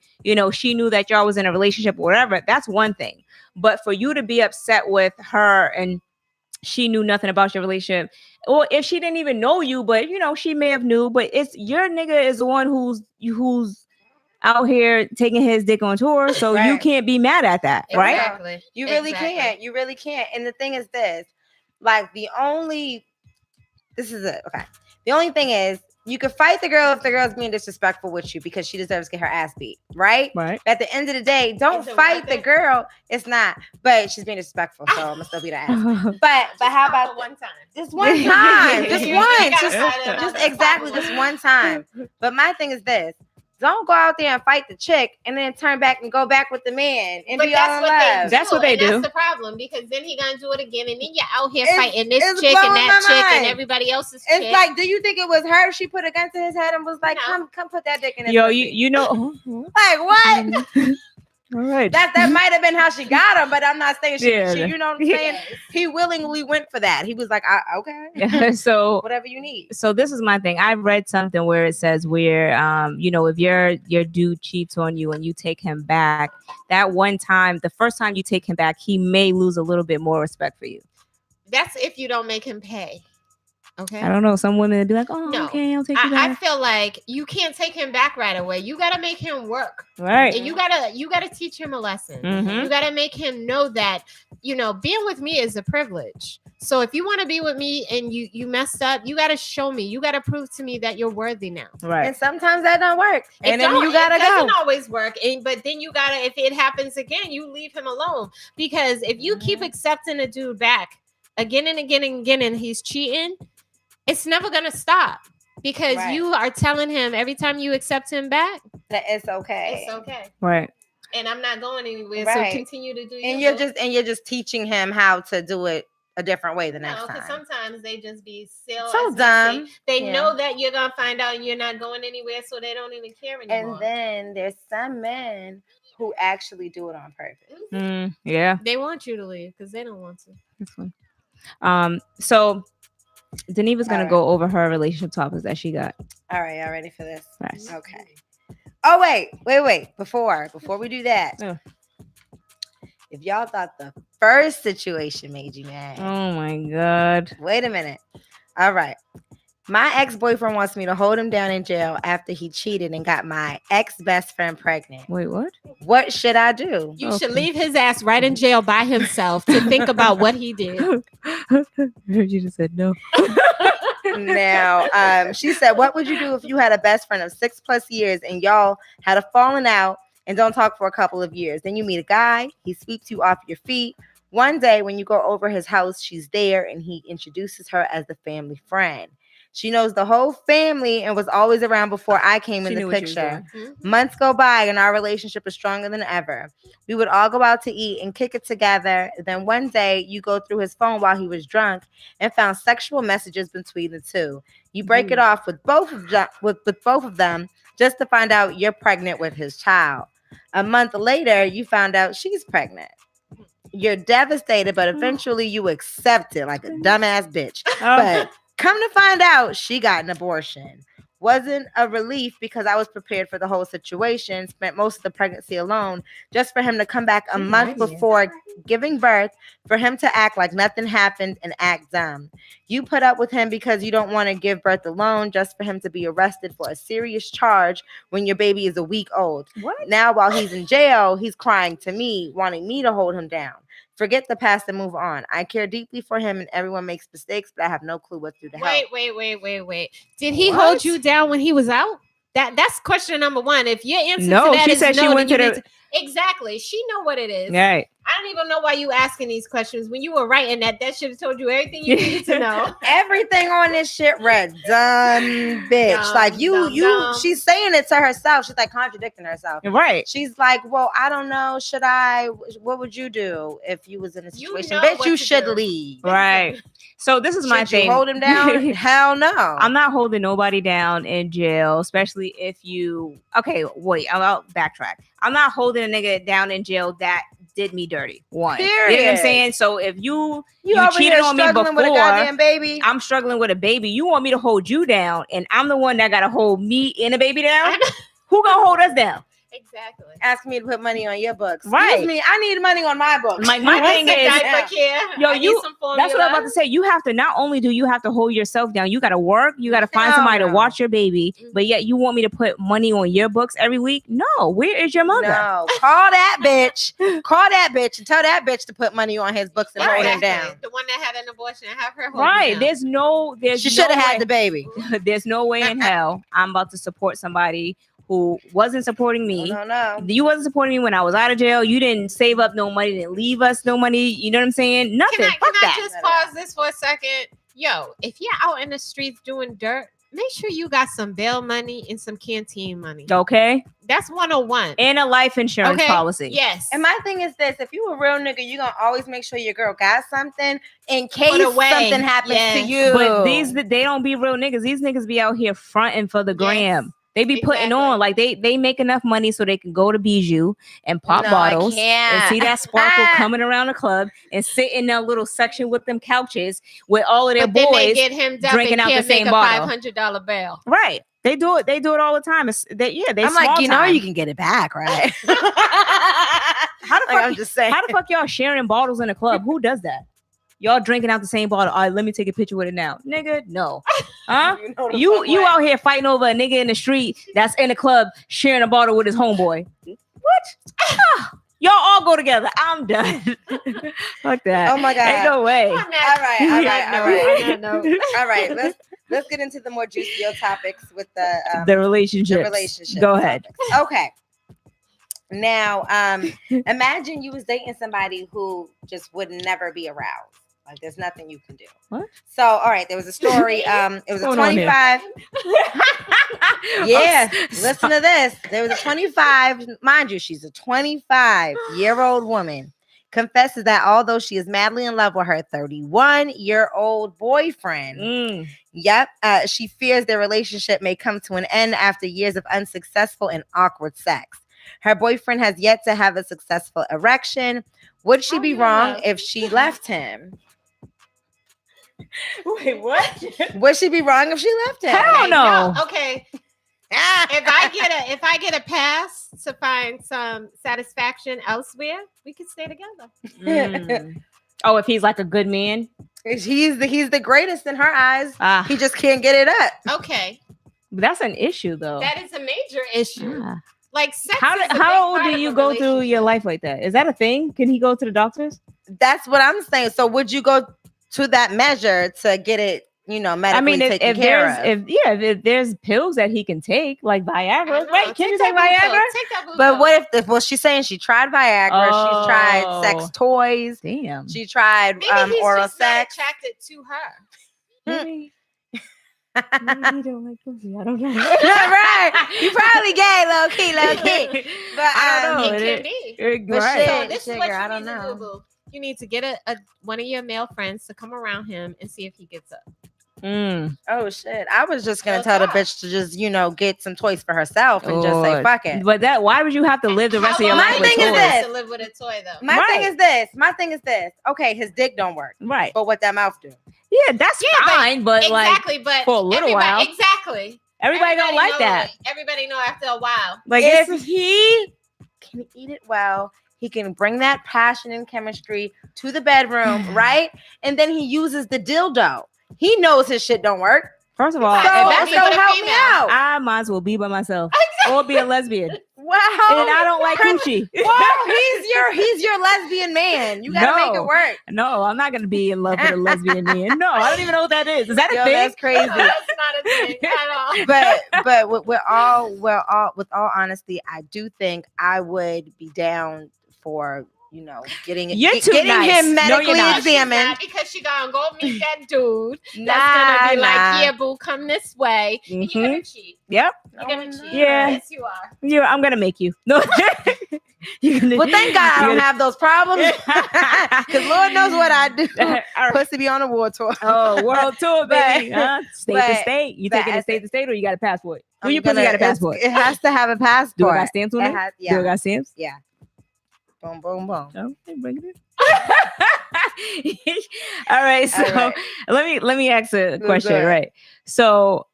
she knew that y'all was in a relationship or whatever, that's one thing. But for you to be upset with her and she knew nothing about your relationship, or if she didn't even know you, but, she may have knew, but it's your nigga is the one who's out here taking his dick on tour, so you can't be mad at that, right? Exactly. You really can't. You really can't. And the thing is this, like the only thing is you could fight the girl if the girl's being disrespectful with you because she deserves to get her ass beat, right? Right. But at the end of the day, don't fight the girl. It's not. But she's being disrespectful, so I'm gonna still beat her ass. But how about one time? Just one time. Just one time. But my thing is this. Don't go out there and fight the chick and then turn back and go back with the man and be all in love. That's what they do. That's the problem because then he gonna do it again and then you're out here fighting this chick and that chick and everybody else's chick. It's like, do you think it was her? She put a gun to his head and was like, "Come put that dick in his." Yo, pussy." Like what? All right. That might have been how she got him, but I'm not saying she you know what I'm saying? Yes. He willingly went for that. He was like, okay. So whatever you need. So this is my thing. I read something where it says where if your dude cheats on you and you take him back, that one time, the first time you take him back, he may lose a little bit more respect for you. That's if you don't make him pay. Okay. I don't know. Some women would be like, "Oh, no. Okay, I'll take you back." I feel like you can't take him back right away. You gotta make him work. Right. And you gotta teach him a lesson. Mm-hmm. You gotta make him know that, being with me is a privilege. So if you want to be with me and you messed up, you gotta show me. You gotta prove to me that you're worthy now. Right. And sometimes that don't work. And then you gotta it go. Doesn't always work. But then you gotta, if it happens again, you leave him alone. Because if you keep accepting a dude back again and again and again and he's cheating, it's never going to stop because you are telling him every time you accept him back that it's okay. It's okay. Right. And I'm not going anywhere. Right. So continue to do and you're just teaching him how to do it a different way the next time. Because sometimes they just be so dumb. They know that you're going to find out and you're not going anywhere, so they don't even care anymore. And then there's some men who actually do it on purpose. Yeah. They want you to leave because they don't want to. That's one. So Deneva's gonna go over her relationship topics that she got. All right, y'all ready for this? Right. Okay. Oh wait. Before we do that, if y'all thought the first situation made you mad, oh my god! Wait a minute. All right. My ex-boyfriend wants me to hold him down in jail after he cheated and got my ex-best friend pregnant. Wait, what? What should I do? You should leave his ass right in jail by himself to think about what he did. You just said no. Now, she said, what would you do if you had a best friend of 6+ years and y'all had a falling out and don't talk for a couple of years? Then you meet a guy, he sweeps you off your feet. One day when you go over his house, she's there and he introduces her as the family friend. She knows the whole family and was always around before I came in the picture. Months go by and our relationship is stronger than ever. We would all go out to eat and kick it together. Then one day you go through his phone while he was drunk and found sexual messages between the two. You break it off with both of them just to find out you're pregnant with his child. A month later, you found out she's pregnant. You're devastated, but eventually you accept it like a dumbass bitch. But come to find out, she got an abortion. Wasn't a relief because I was prepared for the whole situation. Spent most of the pregnancy alone just for him to come back a month before giving birth, for him to act like nothing happened and act dumb. You put up with him because you don't want to give birth alone, just for him to be arrested for a serious charge when your baby is a week old. What? Now, while he's in jail, he's crying to me, wanting me to hold him down. Forget the past and move on. I care deeply for him, and everyone makes mistakes, but I have no clue what to do to help. Wait. Did he hold you down when he was out? That's question number one. If your answer to that she is said no, she went to the exactly. She know what it is. Right. I don't even know why you asking these questions. When you were writing that should have told you everything you needed to know. Everything on this shit read dumb bitch. Dumb. She's saying it to herself. She's like contradicting herself. Right. She's like, well, I don't know. What would you do if you was in a situation? Bitch, you should leave. Right. So this is my thing. You hold him down? Hell no. I'm not holding nobody down in jail, especially if you. Okay, wait. I'll backtrack. I'm not holding a nigga down in jail that did me dirty. One. Period. You know what I'm saying? So if you cheated on me before, with a goddamn baby. I'm struggling with a baby. You want me to hold you down, and I'm the one that got to hold me and a baby down? Who gonna hold us down? Exactly. Ask me to put money on your books. Right. Excuse me, I need money on my books. My thing is, that's what I'm about to say. You have to, not only do you have to hold yourself down, you got to work, you got to find somebody to watch your baby, but yet you want me to put money on your books every week? No, where is your mother? No, call that bitch. Call that bitch and tell that bitch to put money on his books and hold him down. The one that had an abortion, have her hold him down. She should have had the baby. There's no way in hell I'm about to support somebody who wasn't supporting me. No. You wasn't supporting me when I was out of jail. You didn't save up no money, didn't leave us no money. You know what I'm saying? Nothing. Can I just pause this for a second? Yo, if you're out in the streets doing dirt, make sure you got some bail money and some canteen money. Okay. That's 101. And a life insurance policy. Yes. And my thing is this: if you a real nigga, you gonna always make sure your girl got something in case something happens to you. But they don't be real niggas. These niggas be out here fronting for the gram. They be putting on like they make enough money so they can go to Bijou and pop bottles and see that sparkle coming around the club and sit in that little section with them couches with all of their boys they get him drinking out the same bottle. $500 bail. Right. They do it. They do it all the time. I'm like, you know, you can get it back, right? I'm just saying. How the fuck y'all sharing bottles in a club? Who does that? Y'all drinking out the same bottle. All right, let me take a picture with it now. Nigga, no. Huh? You out here fighting over a nigga in the street that's in the club sharing a bottle with his homeboy. What? Y'all all go together. I'm done. Fuck that. Oh my God. Ain't no way. All right. Let's get into the more juicier topics with the relationship. Go ahead. Topics. Okay. Now, imagine you was dating somebody who just would never be aroused. Like, there's nothing you can do. What? So, all right, there was a story. It was a 25. Yeah, listen to this. There was a 25. Mind you, she's a 25-year-old woman. Confesses that although she is madly in love with her 31-year-old boyfriend, she fears their relationship may come to an end after years of unsuccessful and awkward sex. Her boyfriend has yet to have a successful erection. Would she be wrong if she left him? Wait, what? Would she be wrong if she left him? Hell no. Okay. If I get a pass to find some satisfaction elsewhere, we could stay together. Oh, if he's like a good man, he's the greatest in her eyes. He just can't get it up. Okay, but that's an issue, though. That is a major issue. Like, sex how old do you go through your life like that? Is that a thing? Can he go to the doctors? That's what I'm saying. So would you go to that measure to get it, medically taken care of? If there's pills that he can take, like Viagra, right? Can you take Viagra? But what if she's saying she tried Viagra, she's tried sex toys. Damn. She tried oral sex. Not attracted to her. Maybe you don't like pussy. I don't know. Right. You probably gay, low key. But I don't know. It can be. But right. So this is what I don't know. You need to get one of your male friends to come around him and see if he gets up. Oh shit! I was just gonna Real tell the talk. bitch to just get some toys for herself and just say fuck it. But why would you have to live the rest of your life with thing is toys? this. To live with a toy though. My thing is this. Okay, his dick don't work, Right? but what that mouth do? Yeah, that's fine. But exactly, but for a little while, exactly. Everybody don't like know, that. Everybody know after a while. Like if he can eat it well, he can bring that passion and chemistry to the bedroom, right? And then he uses the dildo. He knows his shit don't work. First of all, So, if that's so help me out. I might as well be by myself or be a lesbian. Wow. And I don't like coochie. Well, he's your lesbian man. You gotta make it work. No, I'm not gonna be in love with a lesbian man. No, I don't even know what that is. Is that a thing? That's crazy. That's not a thing at all. But with all honesty, I do think I would be down for getting him medically examined. Because she gonna go meet that dude. That's gonna be like, yeah, boo, come this way. Mm-hmm. And you're gonna cheat. Yep. You're gonna cheat. Yeah. Yes, you are. Yeah, I'm gonna make you. No. Well, thank God I don't have those problems. Because Lord knows what I do. Supposed to be on a world tour. Oh, world tour, baby. State to state. You taking it state to state or you got a passport? Who you supposed to got a passport? It has to have a passport. Do it got stamps on it? Yeah. Do it got stamps? Yeah. Boom, boom, boom. Okay, bring it in. All right. So let me ask a question. Right. So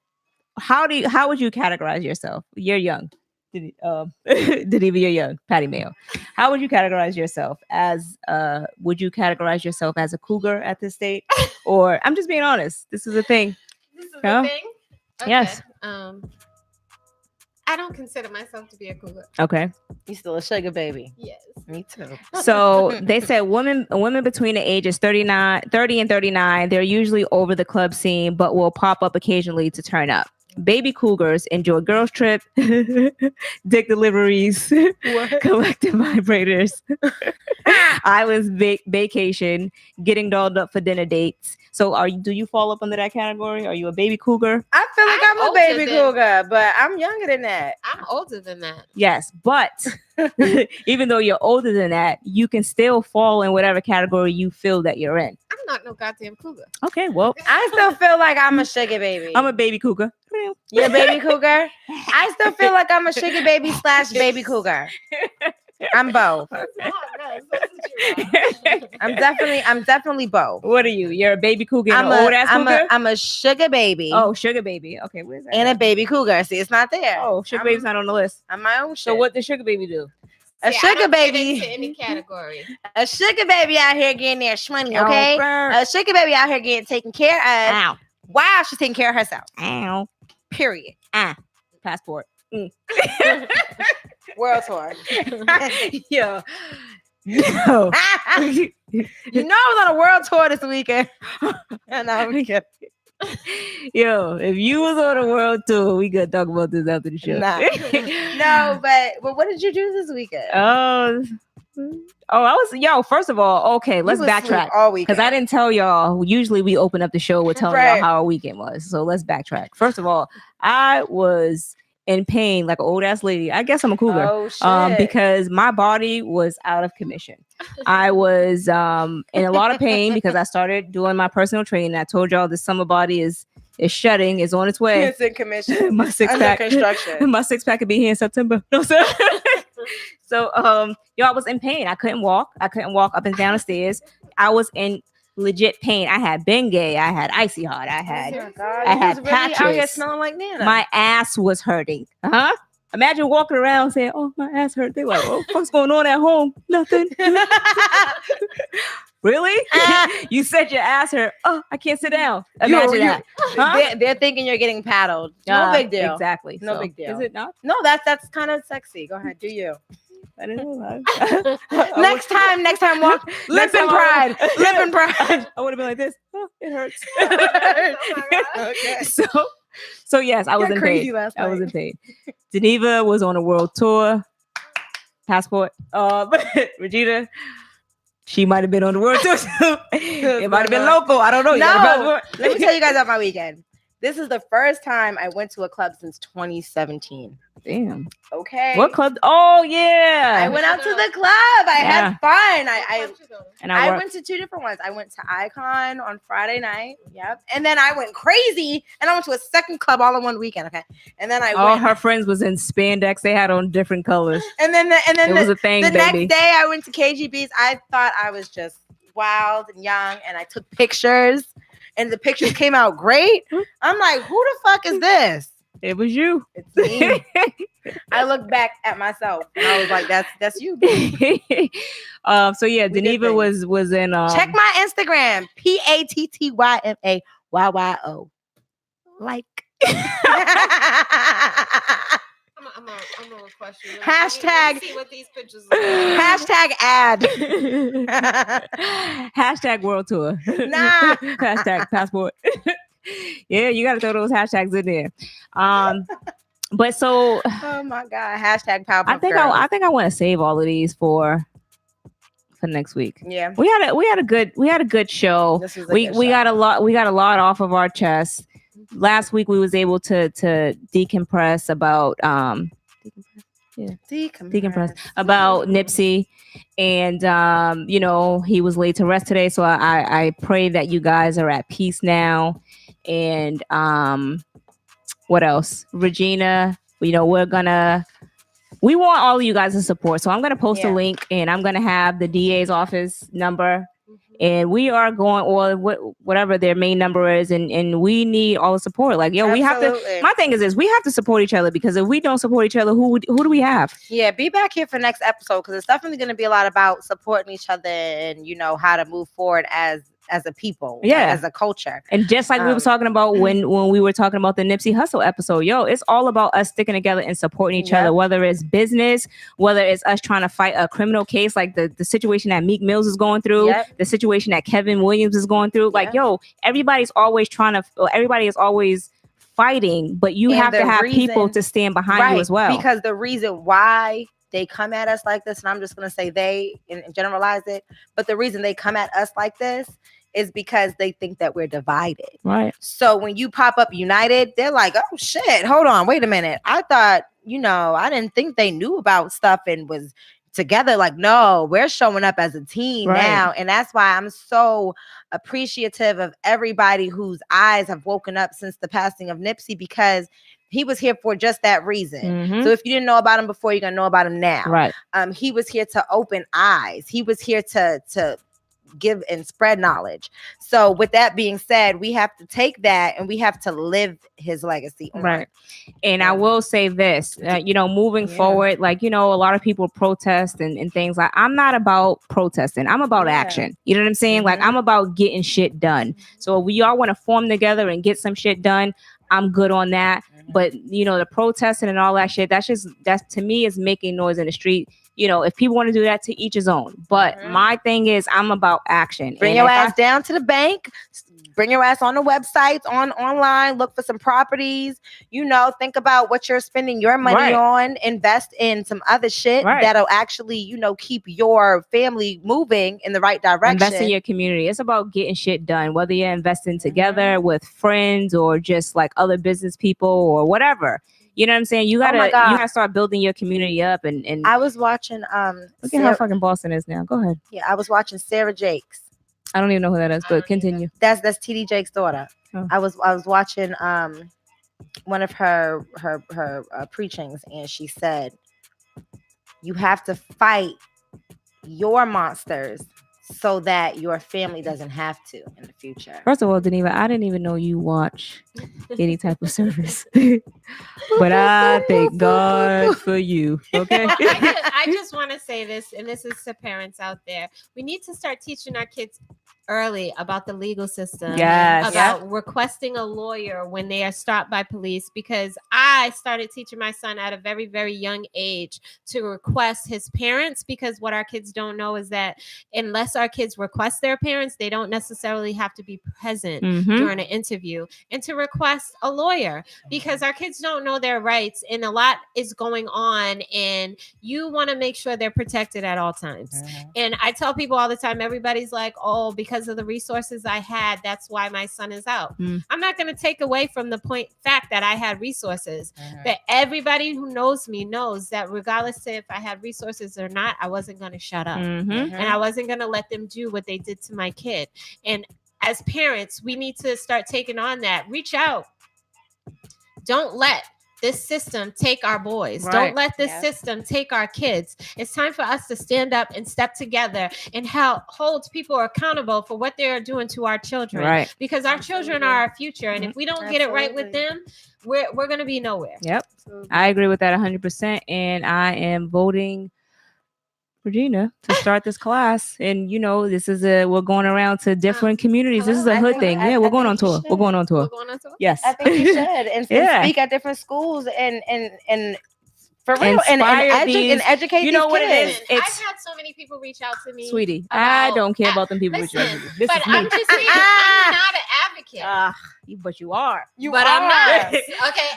how would you categorize yourself? You're young. Deneva, you're young. Patty Mayo. How would you categorize yourself as? Would you categorize yourself as a cougar at this state, or I'm just being honest? This is a thing. This is a thing. Okay. Yes. I don't consider myself to be a cougar. Okay. You still a sugar baby? Yes. Me too. So they said women between the ages 30 and 39, they're usually over the club scene, but will pop up occasionally to turn up. Baby cougars enjoy girls trip, dick deliveries, collective vibrators, islands vacation, getting dolled up for dinner dates. So do you fall up under that category? Are you a baby cougar? I feel like I'm a baby cougar, but I'm younger than that. I'm older than that. Yes, but even though you're older than that, you can still fall in whatever category you feel that you're in. I'm not no goddamn cougar. Okay, well, I still feel like I'm a sugar baby. I'm a baby cougar. You're a baby cougar? I still feel like I'm a sugar baby / baby cougar. I'm both. I'm definitely both. What are you? You're a baby cougar and an old ass cougar? I'm a sugar baby. Oh, sugar baby. Okay, where's that? And a baby cougar. See, it's not there. Oh, sugar baby's not on the list. I'm my own shit. So what does sugar baby do? A sugar baby. Into any category. A sugar baby out here getting their shmoney, okay? A sugar baby out here getting taken care of. Ow. Wow, she's taking care of herself. Ow. Period. Passport. World tour. Yo. You know I was on a world tour this weekend. Yo, if you was on a world tour, we could talk about this after the show. Nah. No, but what did you do this weekend? First of all, okay, let's backtrack. All weekend. Because I didn't tell y'all. Usually we open up the show with telling y'all how our weekend was. So let's backtrack. First of all, I was in pain like an old ass lady. I guess I'm a cougar. Oh, shit. Because my body was out of commission. I was in a lot of pain because I started doing my personal training. I told y'all the summer body is shutting, is on its way. It's in commission. My six pack construction. My six pack could be here in September. No, sir. So I was in pain. I couldn't walk up and down the stairs. I was in legit pain. I had Bengay, I had icy hot, I had patches. Out here smelling like Nana. My ass was hurting. Imagine walking around saying, "Oh, my ass hurt." They like, "Oh, what's going on at home?" Nothing. Really? You said your ass hurt. Oh, I can't sit down. Imagine that. Huh? They're thinking you're getting paddled. No big deal. Exactly. No big deal. Is it not? No, that's kind of sexy. Go ahead, do you? I don't know. Next time, walk. Lip and pride. Lip and pride. I would have been like this. Oh, it hurts. Okay. So yes, I was in pain. I was in pain. Deneva was on a world tour. Passport. But Regina, she might have been on the world tour too. It might have been local. I don't know. No. Let me tell you guys about my weekend. This is the first time I went to a club since 2017. Damn. Okay. What club? Oh yeah. I went out to the club. I had fun. I went to 2 different ones. I went to Icon on Friday night. Yep. And then I went crazy and I went to a second club all in one weekend. Okay. And then all her friends was in spandex. They had on different colors. And then it was a thing. The baby. next day I went to KGB's. I thought I was just wild and young, and I took pictures, and the pictures came out great. I'm like, who the fuck is this? It was you. It's me. I looked back at myself and I was like, that's you. So yeah, Geneva was in check my Instagram, PATTYMAYYO. Like I'm gonna request you. Hashtag see what these pictures are. Hashtag ad. Hashtag world tour. Nah. Hashtag passport. Yeah, you gotta throw those hashtags in there. But so oh my god, hashtag Powerpuff I think Girls. I think I want to save all of these for next week. Yeah. We had a good show. This was We got a lot off of our chest. Last week we was able to decompress about decompress about Nipsey, and he was laid to rest today, so I pray that you guys are at peace now. And what else? Regina, we want all of you guys to support, so I'm gonna post a link, and I'm gonna have the DA's office number. And we are going, or whatever their main number is, and we need all the support. Like, yo, we have to. My thing is this: we have to support each other, because if we don't support each other, who do we have? Yeah, be back here for next episode, because it's definitely going to be a lot about supporting each other and how to move forward as a people, as a culture. And just like we were talking about when we were talking about the Nipsey Hussle episode, it's all about us sticking together and supporting each other, whether it's business, whether it's us trying to fight a criminal case, like the situation that Meek Mills is going through, the situation that Kevin Williams is going through. Like, everybody is always fighting, but you have to have people to stand behind you as well. Because the reason why they come at us like this, and I'm just going to say they and generalize it, but the reason they come at us like this is because they think that we're divided. Right. So when you pop up united, they're like, oh shit, hold on, wait a minute. I thought, I didn't think they knew about stuff and was together. Like, no, we're showing up as a team now. And that's why I'm so appreciative of everybody whose eyes have woken up since the passing of Nipsey, because he was here for just that reason. So if you didn't know about him before, you're gonna know about him now. Right. He was here to open eyes. He was here to give and spread knowledge. So with that being said, we have to take that and we have to live his legacy on. Right. And I will say this, moving forward, like, a lot of people protest and things. Like, I'm not about protesting. I'm about action. You know what I'm saying? Like, I'm about getting shit done. So if we all want to form together and get some shit done, I'm good on that. But, the protesting and all that shit, that's to me is making noise in the street. If people want to do that, to each his own. But my thing is, I'm about action. Bring your ass down to the bank. Bring your ass on the websites, online. Look for some properties. Think about what you're spending your money on. Invest in some other shit that'll actually, keep your family moving in the right direction. Invest in your community. It's about getting shit done. Whether you're investing together with friends or just like other business people or whatever. You know what I'm saying? You gotta start building your community up. And I was watching look at how fucking Boston is now. Go ahead. Yeah, I was watching Sarah Jakes. I don't even know who that is, but continue. That's TD Jake's daughter. Oh. I was watching one of her preachings, and she said, you have to fight your monsters so that your family doesn't have to in the future. First of all, Deneva, I didn't even know you watch any type of service. But I thank God for you. Okay. I just want to say this, and this is to parents out there. We need to start teaching our kids early about the legal system, about requesting a lawyer when they are stopped by police, because I started teaching my son at a very, very young age to request his parents, because what our kids don't know is that unless our kids request their parents, they don't necessarily have to be present during an interview, and to request a lawyer, because our kids don't know their rights and a lot is going on, and you want to make sure they're protected at all times. And I tell people all the time, everybody's like, oh, because because of the resources I had, that's why my son is out. Mm. I'm not going to take away from the fact that I had resources. But everybody who knows me knows that regardless of if I had resources or not, I wasn't going to shut up. And I wasn't going to let them do what they did to my kid. And as parents, we need to start taking on that. Reach out. Don't let this system take our boys. Don't let this system take our kids. It's time for us to stand up and step together and hold people accountable for what they're doing to our children. Because our children are our future. And if we don't get it right with them, we're going to be nowhere. I agree with that 100%. And I am voting Regina to start this class. And this is we're going around to different communities. This is a hood thing. We're going on tour. We're going on tour. Yes, I think you should and speak at different schools and for real and educate. You know what kids. I've had so many people reach out to me, sweetie. I don't care about them people. Listen, but I'm just saying, I'm not an advocate. But you are. I'm not. Okay,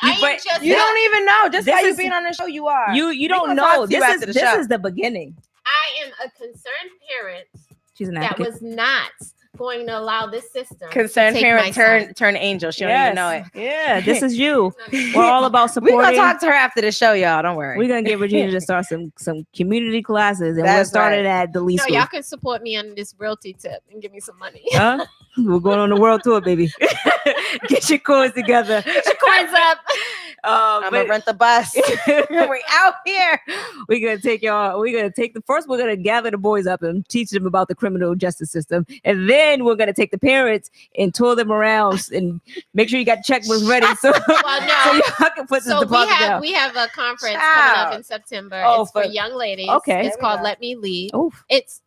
you don't even know. Just by you being on the show, you are. You don't know. This is the beginning. I am a concerned parent. She's an advocate. That was not going to allow this system. Concerned parent turn angel. She don't even know it. Yeah, this is you. We're all about supporting. We're gonna talk to her after the show, y'all. Don't worry. We're gonna get Regina to start some community classes, and we'll start it at the least. Y'all can support me on this realty tip and give me some money. We're going on the world tour, baby. Get your coins together. Get your coins up. I'm gonna rent the bus. We're out here. We're gonna take y'all. We're gonna gather the boys up and teach them about the criminal justice system, and then we're gonna take the parents and tour them around and make sure you got checkbooks ready. So, so y'all can put this deposit down. We have a conference coming up in September. It's for young ladies. Okay, it's called Let Me Lead. It's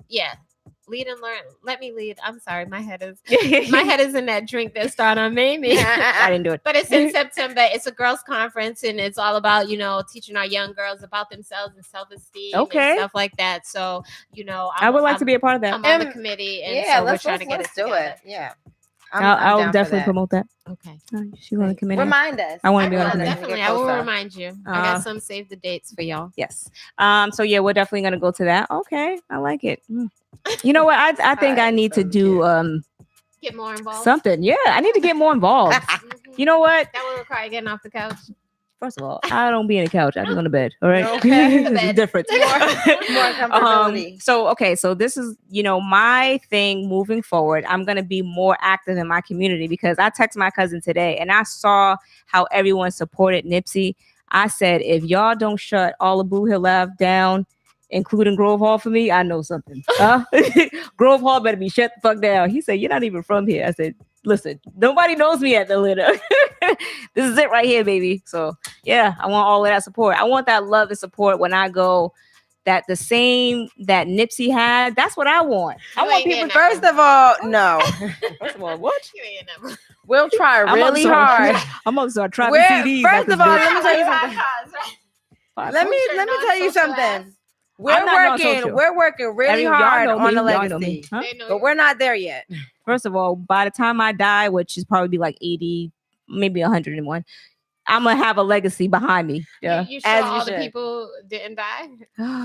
Lead and learn. Let me lead. I'm sorry, my head is in that drink that started on Mamie. I didn't do it. But it's in September. It's a girls' conference, and it's all about teaching our young girls about themselves and self-esteem and stuff like that. So I would like to be a part of that. I'm on the committee, and so we're trying to get it together. Yeah. I'll definitely promote that. Okay. She's on the committee. Remind us. I want to be on the committee. Definitely. I will remind you. I got some save the dates for y'all. Yes. So yeah, we're definitely gonna go to that. Okay. I like it. You know what? I think I need to do get more involved. Something. Yeah, I need to get more involved. You know what? That would require getting off the couch. First of all, I don't be in the couch. I be on the bed. All right. Okay. This is different. More comfortability. So this is, my thing moving forward. I'm going to be more active in my community because I texted my cousin today and I saw how everyone supported Nipsey. I said, if y'all don't shut all of Blue Hill Ave down, including Grove Hall for me, I know something. Grove Hall better be shut the fuck down. He said, you're not even from here. I said, listen, nobody knows me at Atlanta. This is it right here, baby. So yeah, I want all of that support. I want that love and support when I go. That the same that Nipsey had. That's what I want. I want people. First of all, no. First of all, what? We'll try really hard. I'm gonna start trying CDs. First of all, let me tell you something. Let me tell you something. We're working really hard on the legacy, but we're not there yet. First of all, by the time I die, which is probably like 80, maybe 101, I'm gonna have a legacy behind me. Yeah, you sure all the people didn't die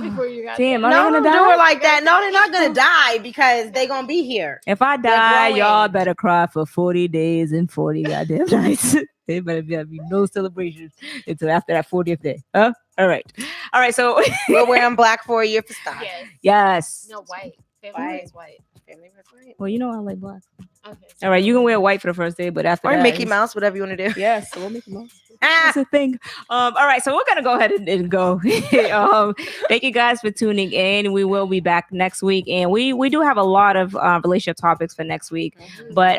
before you got damn, there? are they gonna die? Do it like that. No, they're not gonna die because they're gonna be here. If I die, y'all better cry for 40 days and 40 goddamn nights. There better be no celebrations until after that 40th day. Huh? All right. So we're wearing black for a year for stock. Yes. No, white. Family is white. Well, I like black. Okay. All right, you can wear white for the first day, but after that, Mickey Mouse, whatever you want to do. Yes, so we'll Mickey Mouse. That's a thing. All right, so we're gonna go ahead and go. Thank you guys for tuning in. We will be back next week, and we do have a lot of relationship topics for next week. But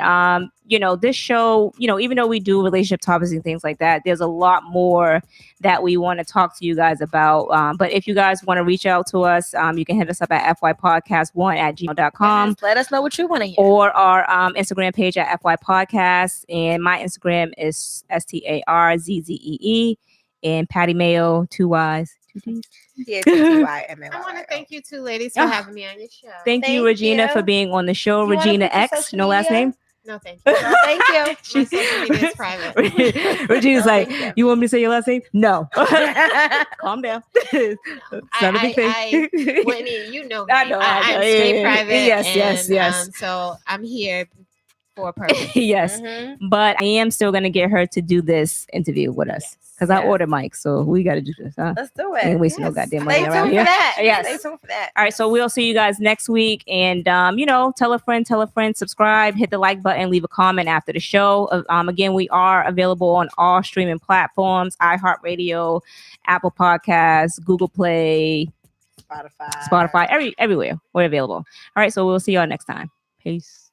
this show, even though we do relationship topics and things like that, there's a lot more that we want to talk to you guys about. But if you guys want to reach out to us, you can hit us up at fypodcast1@gmail.com. Let us know what you want to hear. Or our Instagram page at fypodcast. And my Instagram is STARZZEE. And Patty Mayo, 2 Y's, 2 T's. Yeah, TTYMAY. I want to thank you two ladies for having me on your show. Thank you, Regina, for being on the show. Regina X, no last name. No, thank you. No, thank you. My social media is private. Regina's No, like, thank you. you want me to say your last name? No. Calm down. It's not a big thing. Whitney, you know me. I know. I'm straight Yeah. private. Yes. So I'm here for a purpose. Yes. Mhm. But I am still going to get her to do this interview with us. Because I Yes. ordered Mike, so we got to do this, huh? Let's do Ain't it. wasting no Yes. goddamn Stay money tuned around for here. that. Yes. Stay tuned for that. All right, so we'll see you guys next week. And, tell a friend, subscribe, hit the like button, leave a comment after the show. Again, we are available on all streaming platforms, iHeartRadio, Apple Podcasts, Google Play, Spotify. everywhere. We're available. All right, so we'll see y'all next time. Peace.